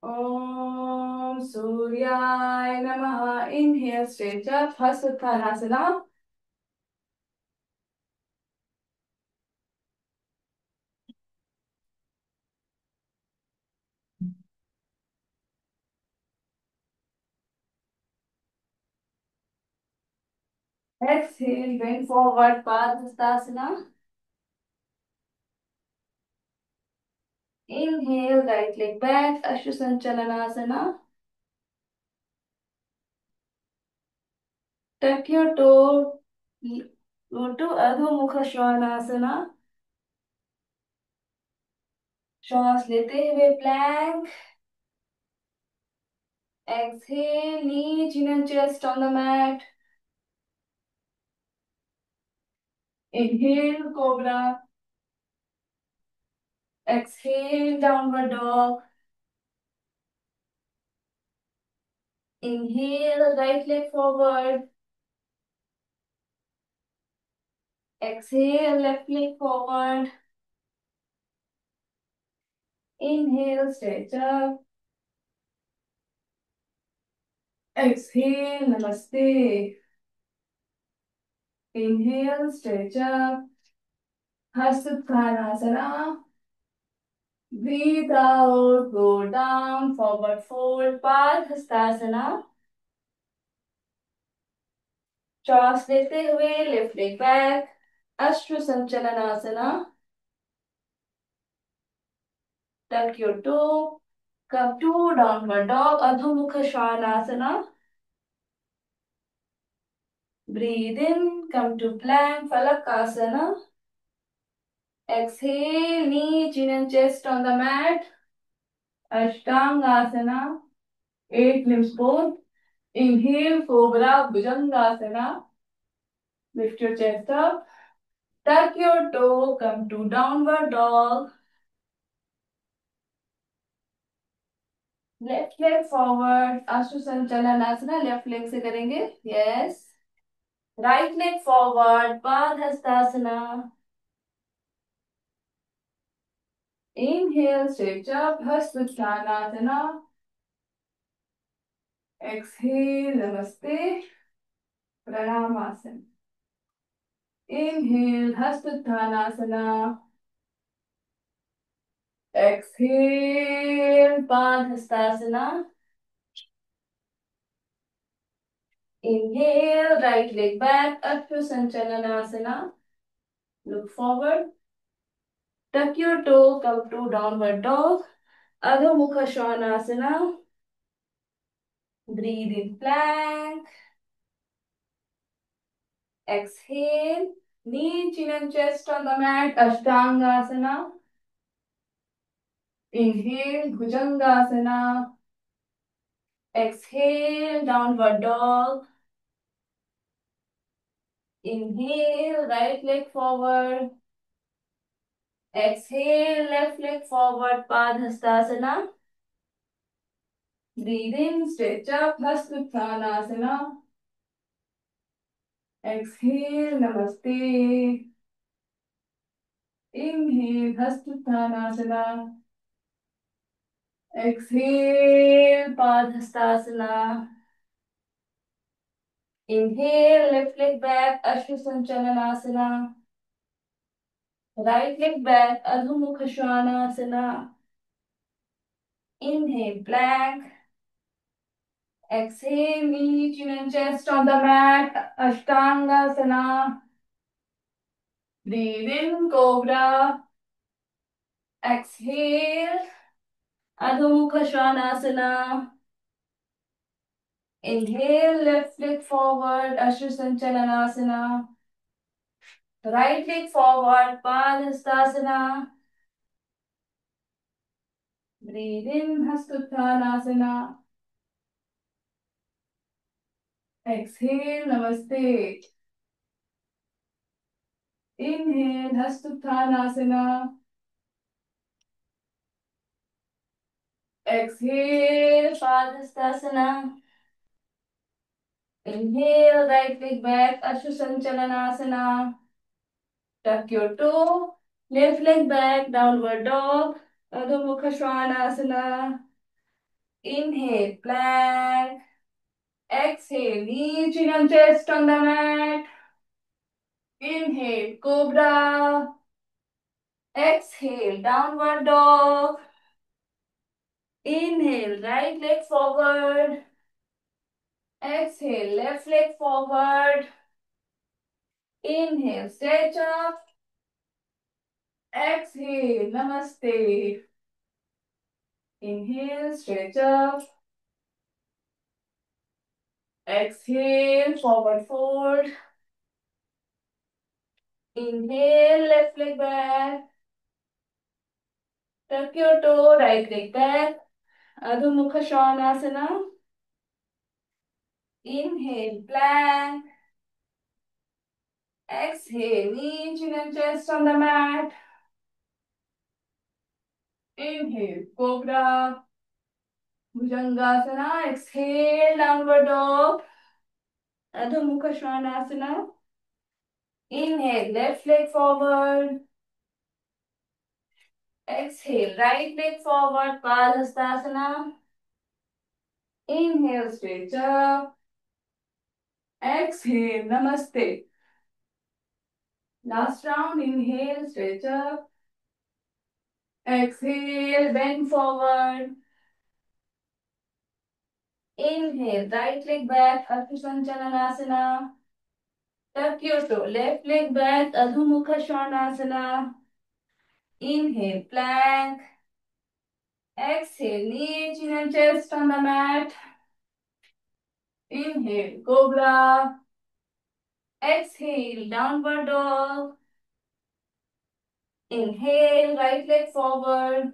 Om Suryaya Namaha. Inhale, stretch up, Hasuttanasana. Exhale, bend forward, Padhastasana. Inhale, right leg back, Ashusanchalanasana. Tuck your toe. Go to Adho Mukha Svanasana. श्वास लेते हुए Planck. Exhale, knee, chin and chest on the mat. Inhale, cobra. Exhale, downward dog. Inhale, right leg forward. Exhale, left leg forward. Inhale, stretch up. Exhale, namaste. Inhale, stretch up. Hasuttanasana. Breathe out, go down, forward fold, Padhastasana. श्वास लेते हुए lift leg back, अश्व संचलनासना. Tuck your toe, come to downward dog, Adho Svanasana. Breathe in, come to plank, Falakasana. Exhale, knee, chin and chest on the mat, Ashtangasana. 8 limbs pose. Inhale, Cobra, Bhujangasana. Lift your chest up. Tuck your toe, come to downward dog. Left leg forward, अश्वसंचालनासना. Left leg से करेंगे. Yes. Right leg forward, पादहस्तासना. Inhale, stretch up, हस्तोत्थानासना. Exhale, namaste, प्रणामासन. Inhale, हस्तोत्थानासना. Exhale, पादहस्तासना. Inhale, right leg back, Asana. Look forward. Tuck your toe, come to downward dog. Adho Mukha Svanasana. Breathe in plank. Exhale. Knee, chin and chest on the mat. Ashtangasana. Inhale, Bhujangasana. Exhale, downward dog. Inhale, right leg forward. Exhale, left leg forward, Padhastasana. Breathe in, stretch up, Hasuttanasana. Exhale, Namaste. Inhale, Hasuttanasana. Exhale, Padhastasana. Inhale, left leg back, Ashusanchalanasana. Right leg back, Adho Mukha Svanasana. Inhale, plank. Exhale, knee, chin and chest on the mat, Ashtangasana. Breathe in, Cobra. Exhale, Adho Mukha Svanasana. Inhale, left leg forward, Ashusanchalanasana. तो right leg forward, पादहस्तासना। Breathe in, हस्तोत्थानासना। Exhale, namaste. Inhale, हस्तोत्थानासना। Exhale, पादहस्तासना। Inhale, right leg back, Ashu Sanchalanasana. Tuck your toe, left leg back, downward dog, Adho Mukha Svanasana. Inhale, plank. Exhale, knee, chin and chest on the mat. Inhale, cobra. Exhale, downward dog. Inhale, right leg forward. Exhale, left leg forward. Inhale, stretch up. Exhale, namaste. Inhale, stretch up. Exhale, forward fold. Inhale, left leg back. Tuck your toe, right leg back. Adho Mukha Svanasana. Inhale, plank. Exhale, knee, chin and chest on the mat. Inhale, cobra. Bhujangasana. Exhale, downward dog. Adho Mukha Svanasana. Inhale, left leg forward. Exhale, right leg forward, Padhastasana. Inhale, stretch up. Exhale, Namaste. Last round, inhale, stretch up. Exhale, bend forward. Inhale, right leg back, Ardha Tuck your toe, left leg back, Adho Mukha Svanasana. Inhale, plank. Exhale, knee, chin and chest on the mat. Inhale, cobra. Exhale, downward dog. Inhale, right leg forward.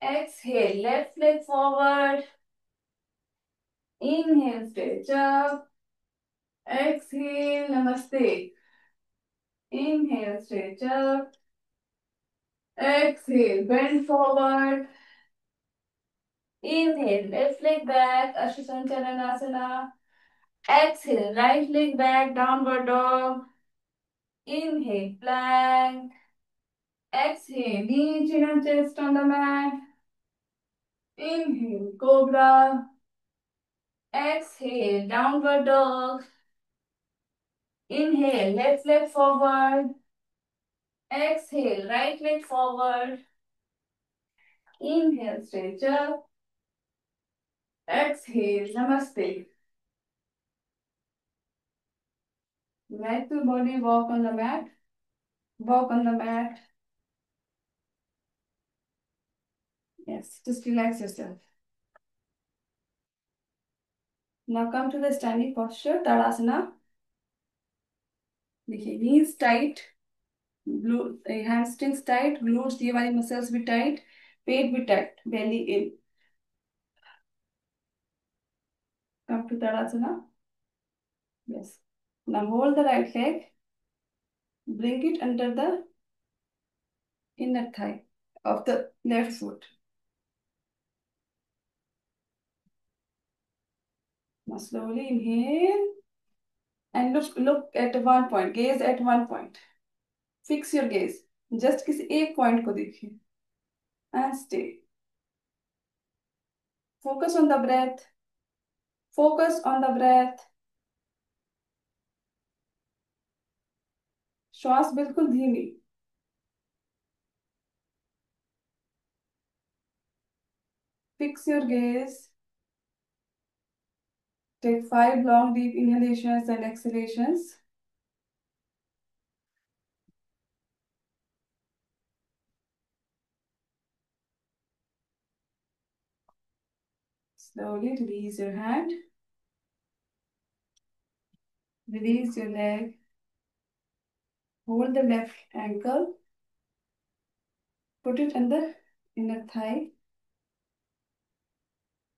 Exhale, left leg forward. Inhale, stretch up. Exhale, namaste. Inhale, stretch up. Exhale, bend forward. Inhale, left leg back, Ashasanchalanasana. Exhale, right leg back, downward dog. Inhale, plank. Exhale, knee, chin and chest on the mat. Inhale, cobra. Exhale, downward dog. Inhale, left leg forward. Exhale, right leg forward. Inhale, stretch up. Exhale, namaste. Let the body walk on the mat. Walk on the mat. Yes, just relax yourself. Now come to the standing posture, Tadasana. देखिए knees tight, hamstrings tight, glutes ये वाली muscles भी tight, पेट भी tight, belly in. Come to Tadasana. Yes. Now hold the right leg, bring it under the inner thigh of the left foot. Now slowly inhale and look at one point. Gaze at one point. Fix your gaze. Just किसी एक point को देखिए and stay. Focus on the breath. Focus on the breath. श्वास बिल्कुल धीमी. Fix your gaze. Take 5 long deep inhalations and exhalations. Slowly release your hand. Release your leg. Hold the left ankle. Put it on the inner thigh.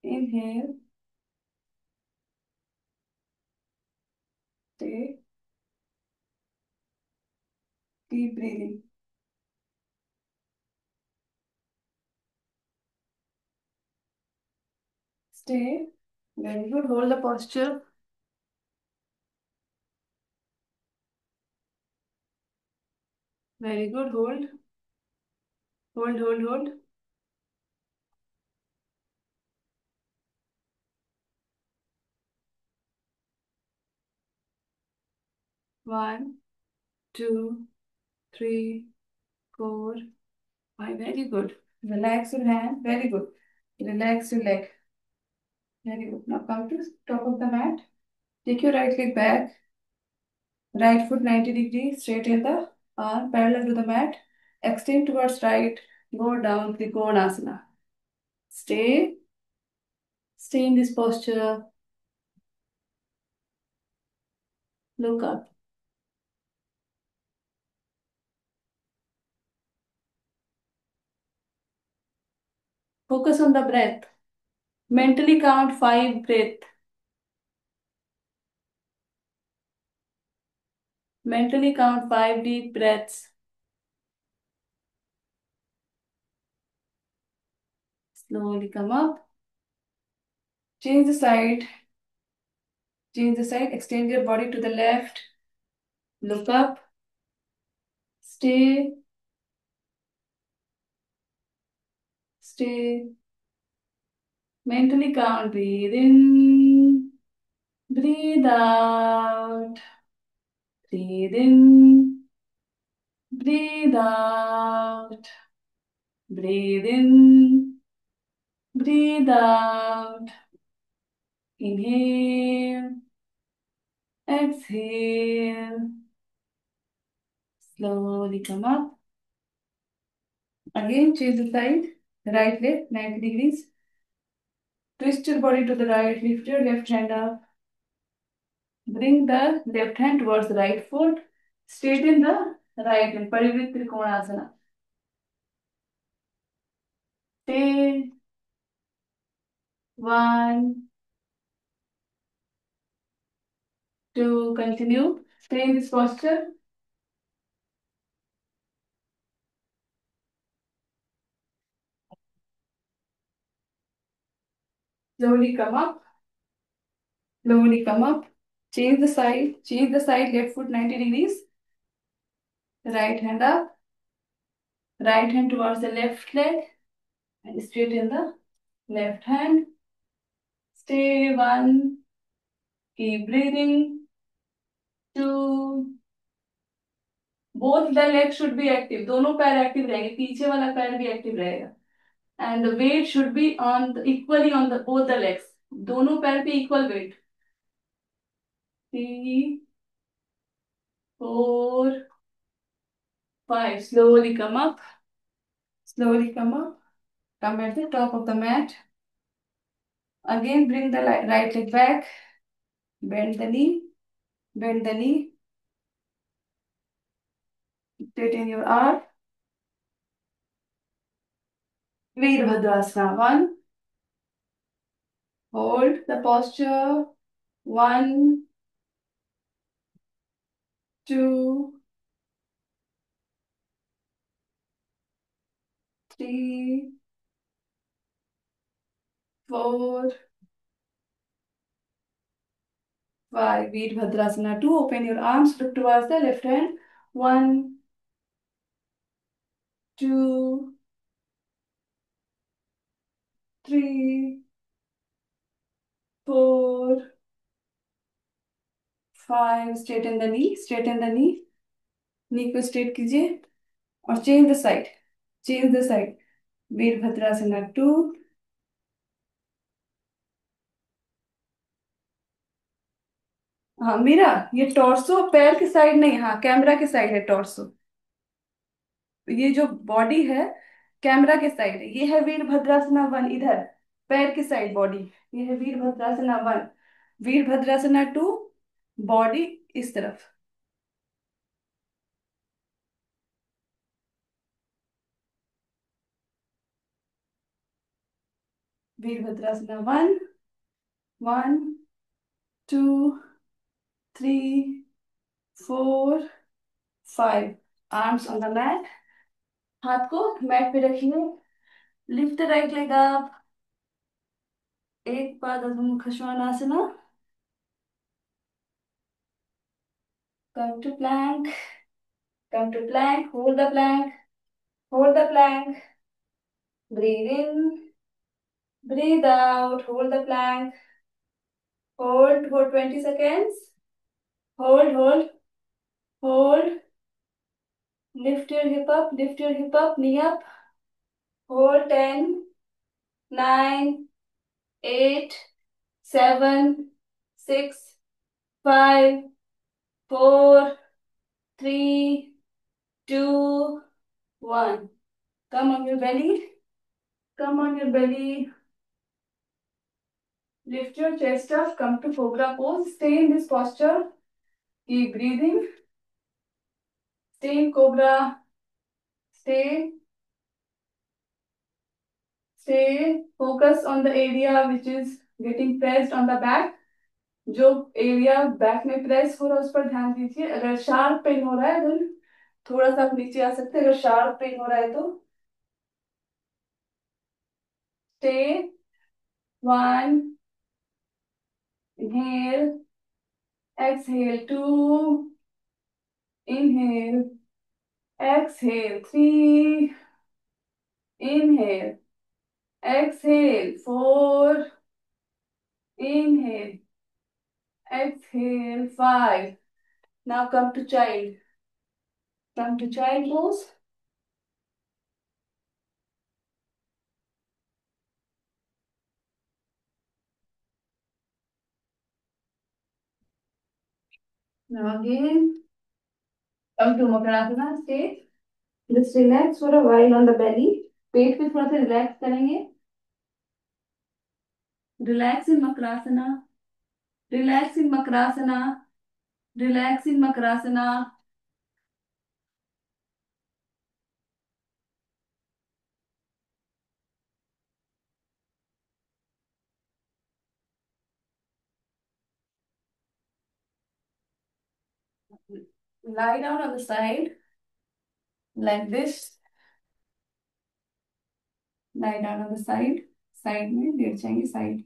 Inhale. Stay. Keep breathing. Stay. Very good. Hold the posture. Very good. Hold. Hold, hold, hold. One, two, three, four, five. Very good. Relax your hand. Very good. Relax your leg. Very good. Now come to top of the mat. Take your right leg back. Right foot 90 degrees straight in the arm parallel to the mat. Extend towards right. Go down Trikonasana. Stay. Stay in this posture. Look up. Focus on the breath. Mentally count 5 breath. Mentally count 5 deep breaths. Slowly come up. Change the side. Change the side. Extend your body to the left. Look up. Stay. Stay. Mentally count. Breathe in. Breathe out. Breathe in. Breathe out. Breathe in. Breathe out. Inhale. Exhale. Slowly come up. Again, change the side. Right leg, 90 degrees. Twist your body to the right. Lift your left hand up. Bring the left hand towards the right foot. Straighten the right leg. Parivrit Trikonasana. Stay. One, two, continue. Stay in this posture. Slowly come up. Slowly come up. Change the side. Change the side. Left foot 90 degrees. Right hand up. Right hand towards the left leg. And straighten the left hand. Stay. One. Keep breathing. Two. Both the leg should be active. दोनों पैर active रहेंगे. पीछे वाला पैर भी active रहेगा. And the weight should be on equally on the both the legs. दोनों पैर पे equal weight. 3, 4, 5. Slowly come up. Slowly come up. Come at the top of the mat. Again, bring the right leg back. Bend the knee. Bend the knee. Straighten your arm. Virabhadrasana. One. Hold the posture. One, two, three, 4, 5. Virabhadrasana 2. Open your arms. Look towards the left hand. One, two, three, 4, 5. Straighten the knee. Straighten the knee. Knee को straight कीजिए. और change the side. Change the side. वीरभद्रासना 2. हाँ मीरा, ये torso पैर की side नहीं. हाँ, कैमरा की साइड है टॉर्सो. ये जो बॉडी है कैमरा के साइड है. ये है वीरभद्रासना 1 इधर. पैर की साइड बॉडी. ये है वीरभद्रासना 1. वीरभद्रासना 2. बॉडी इस तरफ. वीरभद्रासना। One, one, two, three, four, five. Arms on the mat. हाथ को मैट पे रखिए। Lift the right leg up. एक पाद अधो मुखश्वानासना। Come to plank. Come to plank. Hold the plank. Hold the plank. Breathe in. Breathe out. Hold the plank. Hold for 20 seconds. Hold, hold, hold. Lift your hip up, lift your hip up, knee up. Hold 10, 9, 8, 7, 6, 5, 4, 3, 2, 1. Come on your belly. Come on your belly. Lift your chest up. Come to Cobra pose. Stay in this posture. Keep breathing. Stay in Cobra. Stay. Stay. Focus on the area which is getting pressed on the back. जो area back में press हो रहा है उस पर ध्यान दीजिए। अगर शार्प पेन हो रहा है तो थोड़ा सा आप नीचे आ सकते हैं। अगर शार्प पेन हो रहा है तो stay. One, inhale, exhale. Two, inhale, exhale. Three, inhale, exhale. Four, inhale, exhale. Five. Now come to child. Come to child pose. Now again come to मकरासना stage. Just relax for a while on the belly. पेट पे थोड़ा सा relax करेंगे। Relax in Makrasana. Relax in Makrasana. Relax in Makrasana. Lie down on the side like this. Lie down on the side. Side में late जाएंगे side.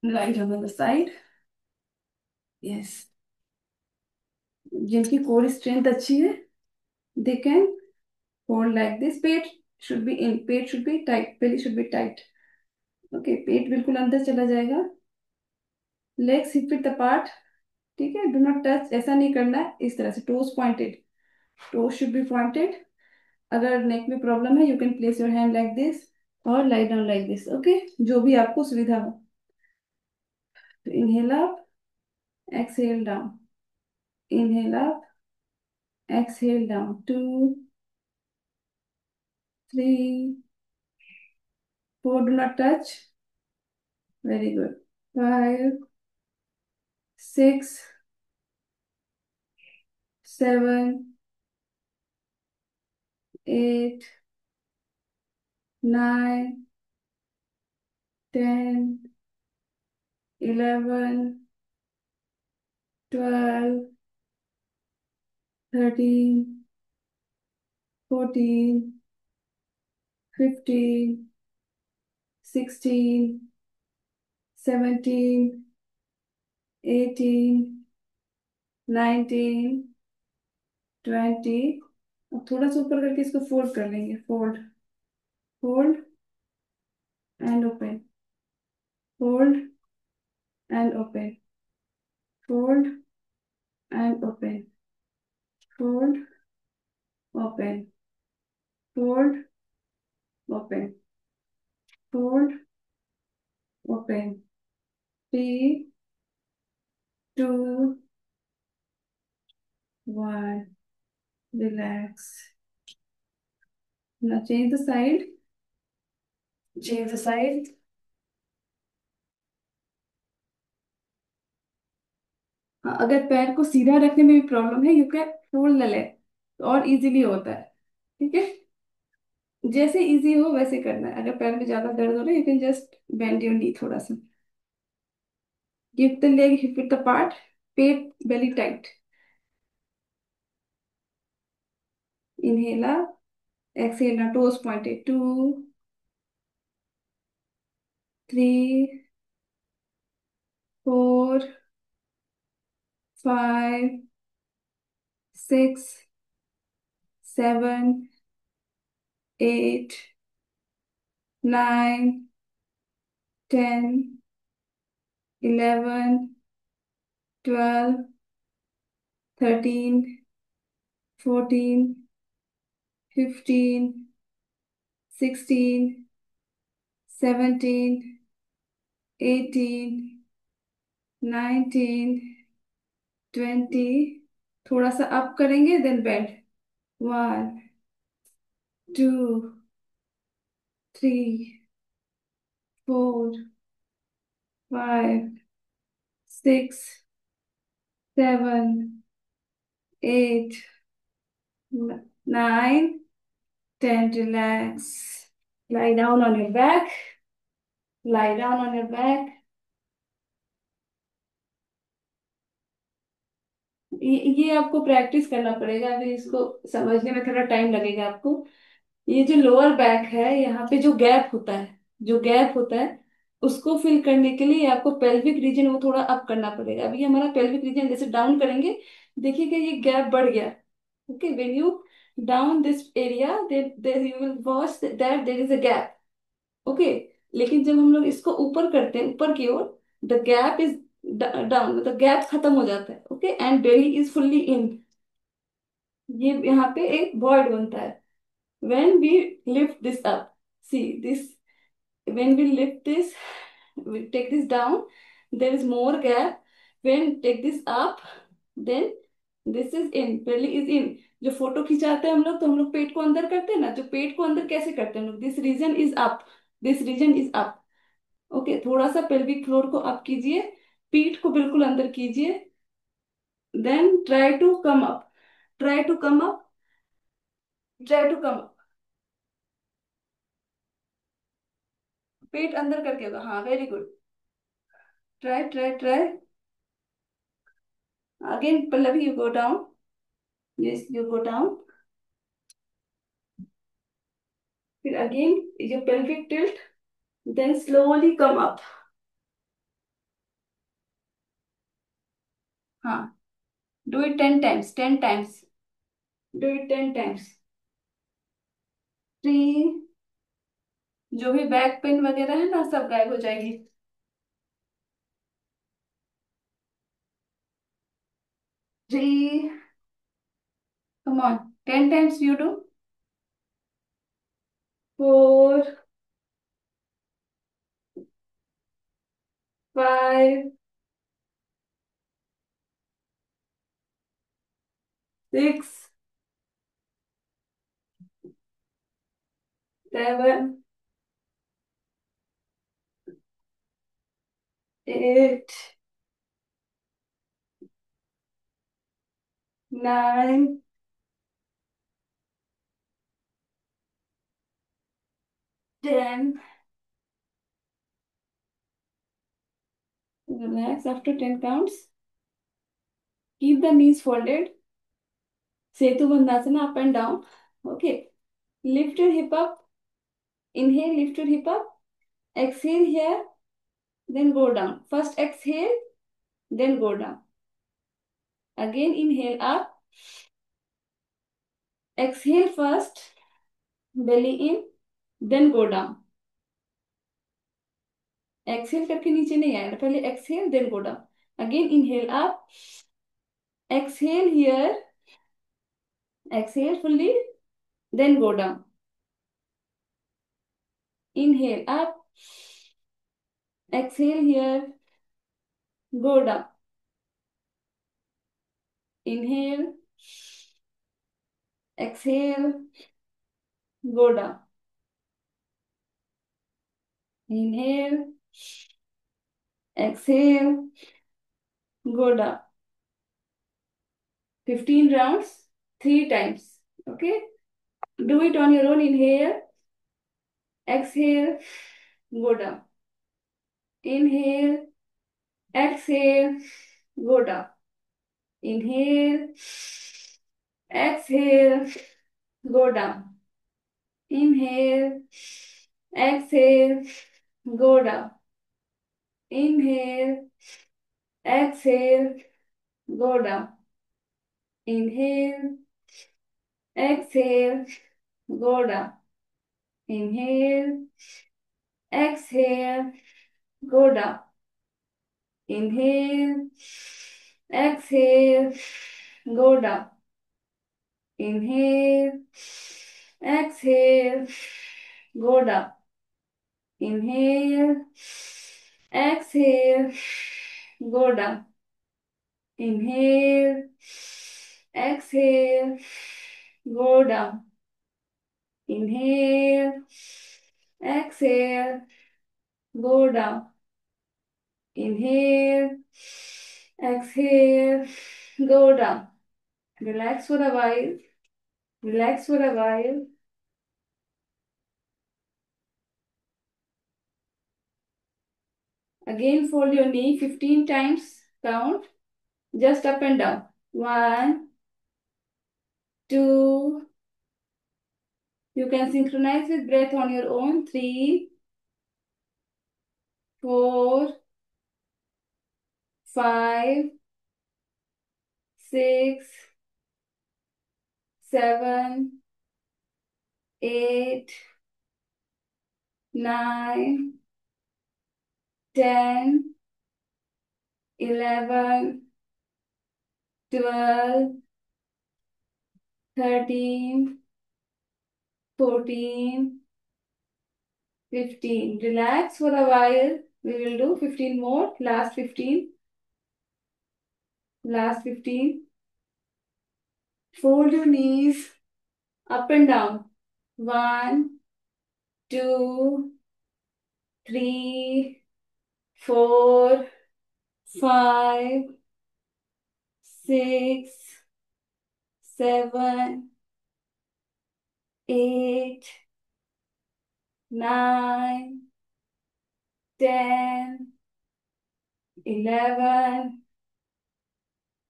lie down on the side. Yes. जिनकी core strength अच्छी है they can hold like this. Pet should be in. Pet should be tight. belly should be tight. Okay, पेट बिल्कुल अंदर चला जाएगा। legs hip width apart. ठीक है, do not touch. ऐसा नहीं करना है, इस तरह से toes pointed. Toes should be pointed. अगर नेक में प्रॉब्लम है you can place your hand like this और lie down like this. Okay, जो भी आपको सुविधा हो। तो inhale up, exhale down. Inhale up, exhale down. Two, three, four, do not touch. Very good. Five, six, seven, eight, nine, 10, 11, 12, 13, 14, 15, 16, 17, 18, 19, 20। अब थोड़ा सा ऊपर करके इसको फोल्ड कर लेंगे। Fold, fold and open. Fold and open. Fold and open. Fold, open. Fold, open. Fold, open. Three, two, one. Relax. Now change the side. Change the side. अगर पैर को सीधा रखने में भी प्रॉब्लम है, you can fold the leg, और easily होता है। ठीक है, जैसे इजी हो वैसे करना है। अगर पैर में ज्यादा दर्द हो रहा है, you can just bend your knee थोड़ा सा। Give the leg hip with the part, पेट बेली टाइट। इनहेला, एक्सहेला, टोज पॉइंटेड, 2, 3, 4, 5, 6, 7, 8, 9, 10, 11, 12, 13, 14, 15, 16, 17, 18, 19, 20। थोड़ा सा अप करेंगे, then bend. 1, 2, 3, 4, 5, 6, 7, 8, 9, 10। Relax. Lie down on your back. Lie down on your back. ये आपको प्रैक्टिस करना पड़ेगा, अभी इसको समझने में थोड़ा टाइम लगेगा आपको। ये जो लोअर बैक है, यहाँ पे जो गैप होता है, जो गैप होता है, उसको फिल करने के लिए आपको पेल्विक रीजन वो थोड़ा अप करना पड़ेगा। अभी हमारा पेल्विक रीजन जैसे डाउन करेंगे, देखिएगा ये गैप बढ़ गया। Okay, when you down this area, there you will watch that there is a gap. Okay, लेकिन जब हम लोग इसको ऊपर करते हैं, ऊपर की ओर, द गैप इज डाउन, मतलब गैप खत्म हो जाता है। Okay, and belly is fully in. ये यहाँ पे एक वॉइड बनता है। when we lift this up, see this, when we lift this, we take this down, there is more gap. When take this up, then this is in, belly is in। जो photo खिंचाते हैं हम लोग, तो हम लोग पेट को अंदर करते हैं ना, जो पेट को अंदर कैसे करते हैं हम लोग, this region is up, this region is up. Okay, थोड़ा सा पेल्विक फ्लोर को अप कीजिए, पीठ को बिल्कुल अंदर कीजिए, then try to come up, try to come up, try to come up. पेट अंदर करके होगा, हाँ, very good. Try try try again, Pallavi, you go down. Yes, you go down. फिर अगेन ये pelvic tilt, then slowly come up. हाँ, do it 10 times, 10 times, do it 10 times. 3, जो भी बैक पेन वगैरह है ना, सब गायब हो जाएगी। 3, come on, 10 times you do. 4, 5, 6, 7, 8, 9, 10। Relax after 10 counts. Keep the knees folded. Setu Bandhasana, up and down. Okay. Lift your hip up. Inhale, lift your hip up. Exhale here, then go down. First exhale, then go down. Again inhale up. Exhale first, belly in, then go down. Exhale करके नीचे नहीं आएगा, पहले exhale, then go down. Again inhale up. Exhale here. Exhale fully, then go down. Inhale up. Exhale here, go down. Inhale, exhale, go down. Inhale, exhale, go down. 15 rounds, 3 times. Okay? Do it on your own. Inhale, exhale, go down. Inhale, exhale, go down. Inhale, exhale, go down. Inhale, exhale, go down. Inhale, exhale, go down. Inhale, exhale, go down. Inhale, exhale, go down. Inhale, exhale, go down. Inhale, exhale, go down. Inhale, exhale, go down. Inhale, exhale, go down. Inhale, exhale, go down. Inhale, exhale, go down. Relax for a while. Relax for a while. Again, fold your knee 15 times. Count. Just up and down. One, two. You can synchronize with breath on your own. Three, four, five, six, seven, eight, nine, 10, 11, 12, 13, 14, 15. Relax for a while. We will do 15 more. Last 15. Last 15. Fold your knees up and down. One, two, three, four, five, six, seven, eight, nine, 10, 11,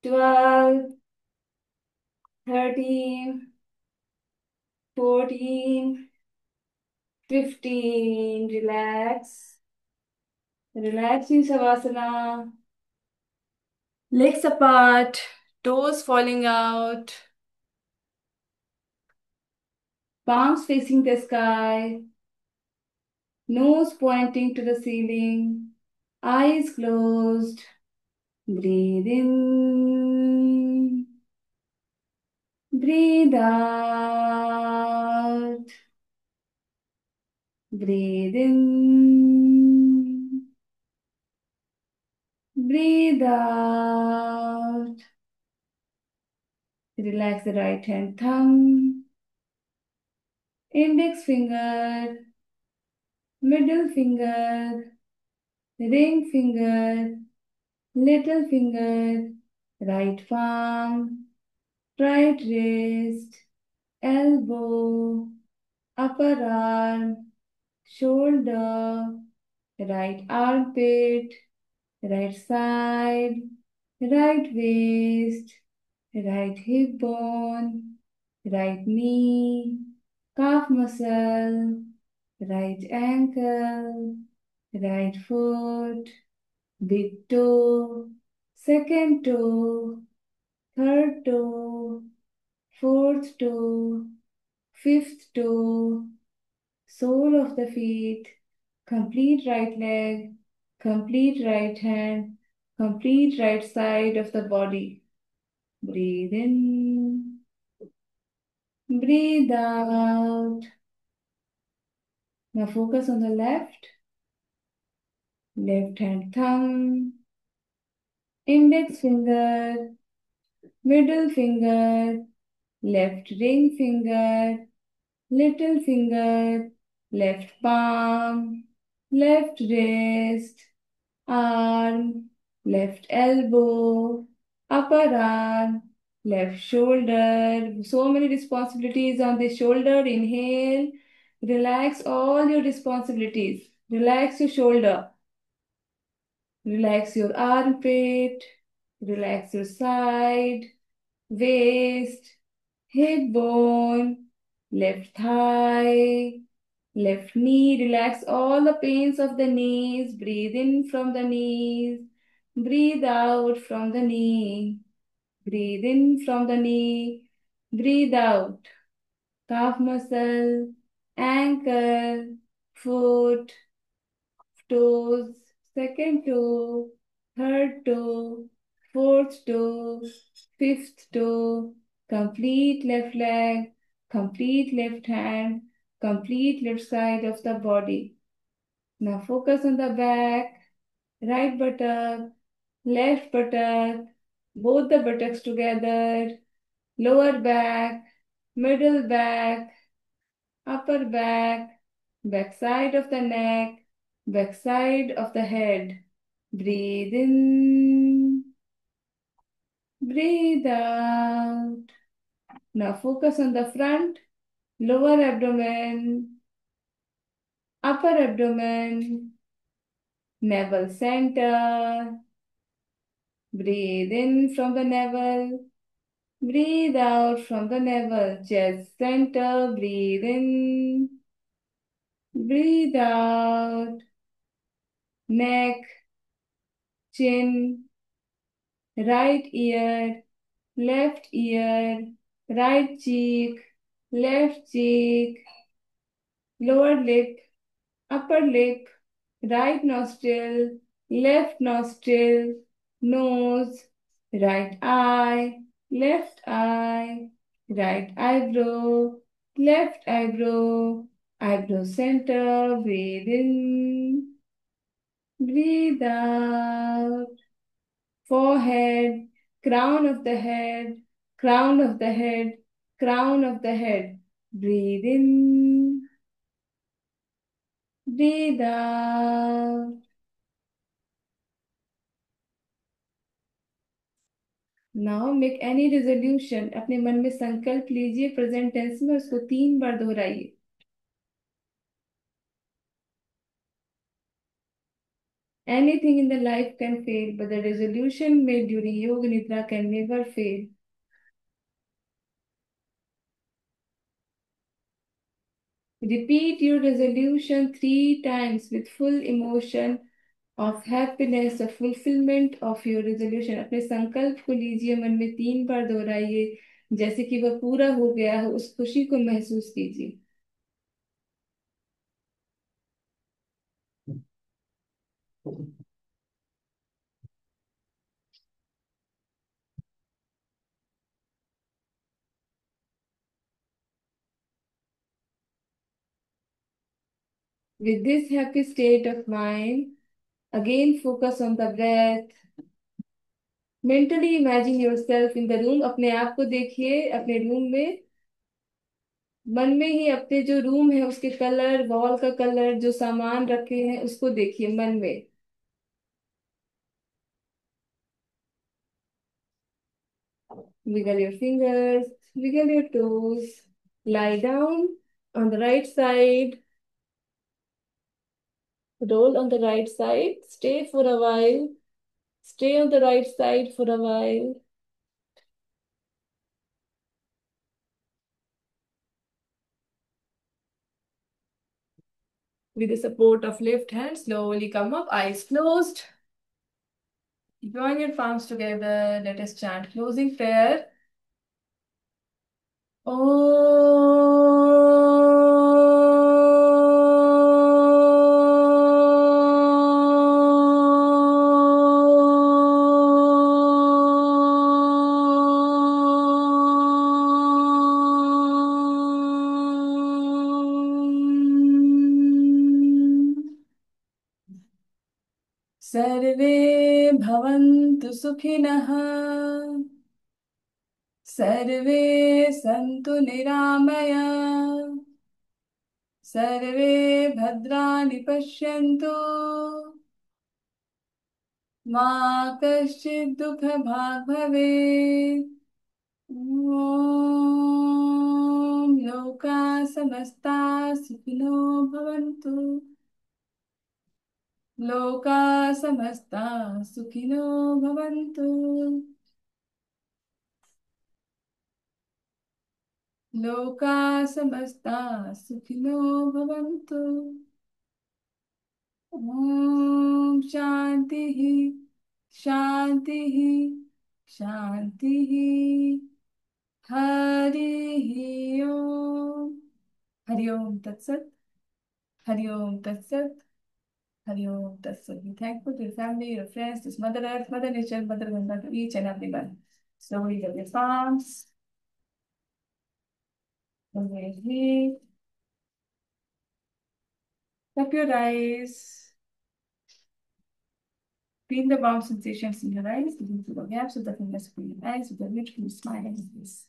12, 13, 14, 15. Relax. Relax in Savasana. Legs apart, toes falling out, palms facing the sky, nose pointing to the ceiling, eyes closed. Breathe in, breathe out, breathe in, breathe out. Relax the right hand thumb, index finger, middle finger, ring finger, little finger, right palm, right wrist, elbow, upper arm, shoulder, right armpit, right side, right waist, right hip bone, right knee, calf muscle, right ankle, right foot, big toe, second toe, third toe, fourth toe, fifth toe, sole of the feet, complete right leg, complete right hand, complete right side of the body. Breathe in, breathe out. Now focus on the left hand thumb, index finger, middle finger, left ring finger, little finger, left palm, left wrist, arm, left elbow, upper arm, Left shoulder. So many responsibilities on the shoulder. Inhale. Relax all your responsibilities. Relax your shoulder. Relax your armpit. Relax your side, waist, hip bone, left thigh, left knee. Relax all the pains of the knees. Breathe in from the knees. Breathe out from the knee. Breathe in from the knee. Breathe out. Calf muscle, ankle, foot, toes, second toe, third toe, fourth toe, fifth toe, complete left leg, complete left hand, complete left side of the body. Now focus on the back, right buttock, left buttock, both the buttocks together, lower back, middle back, upper back, back side of the neck, back side of the head. Breathe in, breathe out. Now focus on the front, lower abdomen, upper abdomen, navel center. Breathe in from the navel, breathe out from the navel, chest center. Breathe in, breathe out, neck, chin, right ear, left ear, right cheek, left cheek, lower lip, upper lip, right nostril, left nostril, nose, right eye, left eye, right eyebrow, left eyebrow, eyebrow center. Breathe in, breathe out. Forehead, crown of the head, crown of the head, crown of the head. Breathe in, breathe out. Now make any resolution. अपने मन में संकल्प लीजिए present tense में, उसको 3 बार दोहराइए. Anything in the life can fail, but the resolution made during Yoga Nidra can never fail. Repeat your resolution 3 times with full emotion of happiness, of fulfillment of your resolution. अपने संकल्प को लीजिए, मन में 3 बार दोहराइए, जैसे कि वह पूरा हो गया हो, उस खुशी को महसूस कीजिए. With this happy state of mind, again focus on the breath. Mentally imagine yourself in the room. अपने आप को देखिए अपने रूम में. मन में ही अपने जो रूम है उसके कलर, वॉल का कलर, जो सामान रखे हैं उसको देखिए मन में. Wiggle your fingers, wiggle your toes. Lie down on the right side. Roll on the right side. Stay for a while. Stay on the right side for a while. With the support of left hand, slowly come up, eyes closed. Join your palms together. Let us chant closing prayer. सर्वे भवन्तु सुखिनः. सर्वे सन्तु निरामया. सर्वे भद्राणि पश्यन्तु. मा कश्चित् दुःखभाग् भवेत्. ॐ लोका समस्ता सुखिनो भवन्तु। लोका समस्ता सुखिनो भवन्तु। लोका समस्ता सुखिनो भवन्तु। ॐ शांति शांति शांति। हरि ओम। हरि ओम तत्सत। हरि ओम तत्सत। हरि ओम तत्सत। Be thankful to your family, your friends, this Mother Earth, Mother Nature, Mother Ganga, to each and every one. Slowly rub your palms. Slowly rub your eyes. Feel the warm sensations in your eyes. Begin to the gaps of the fingers between your eyes with a beautiful smiling face.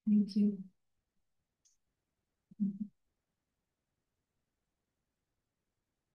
Thank you.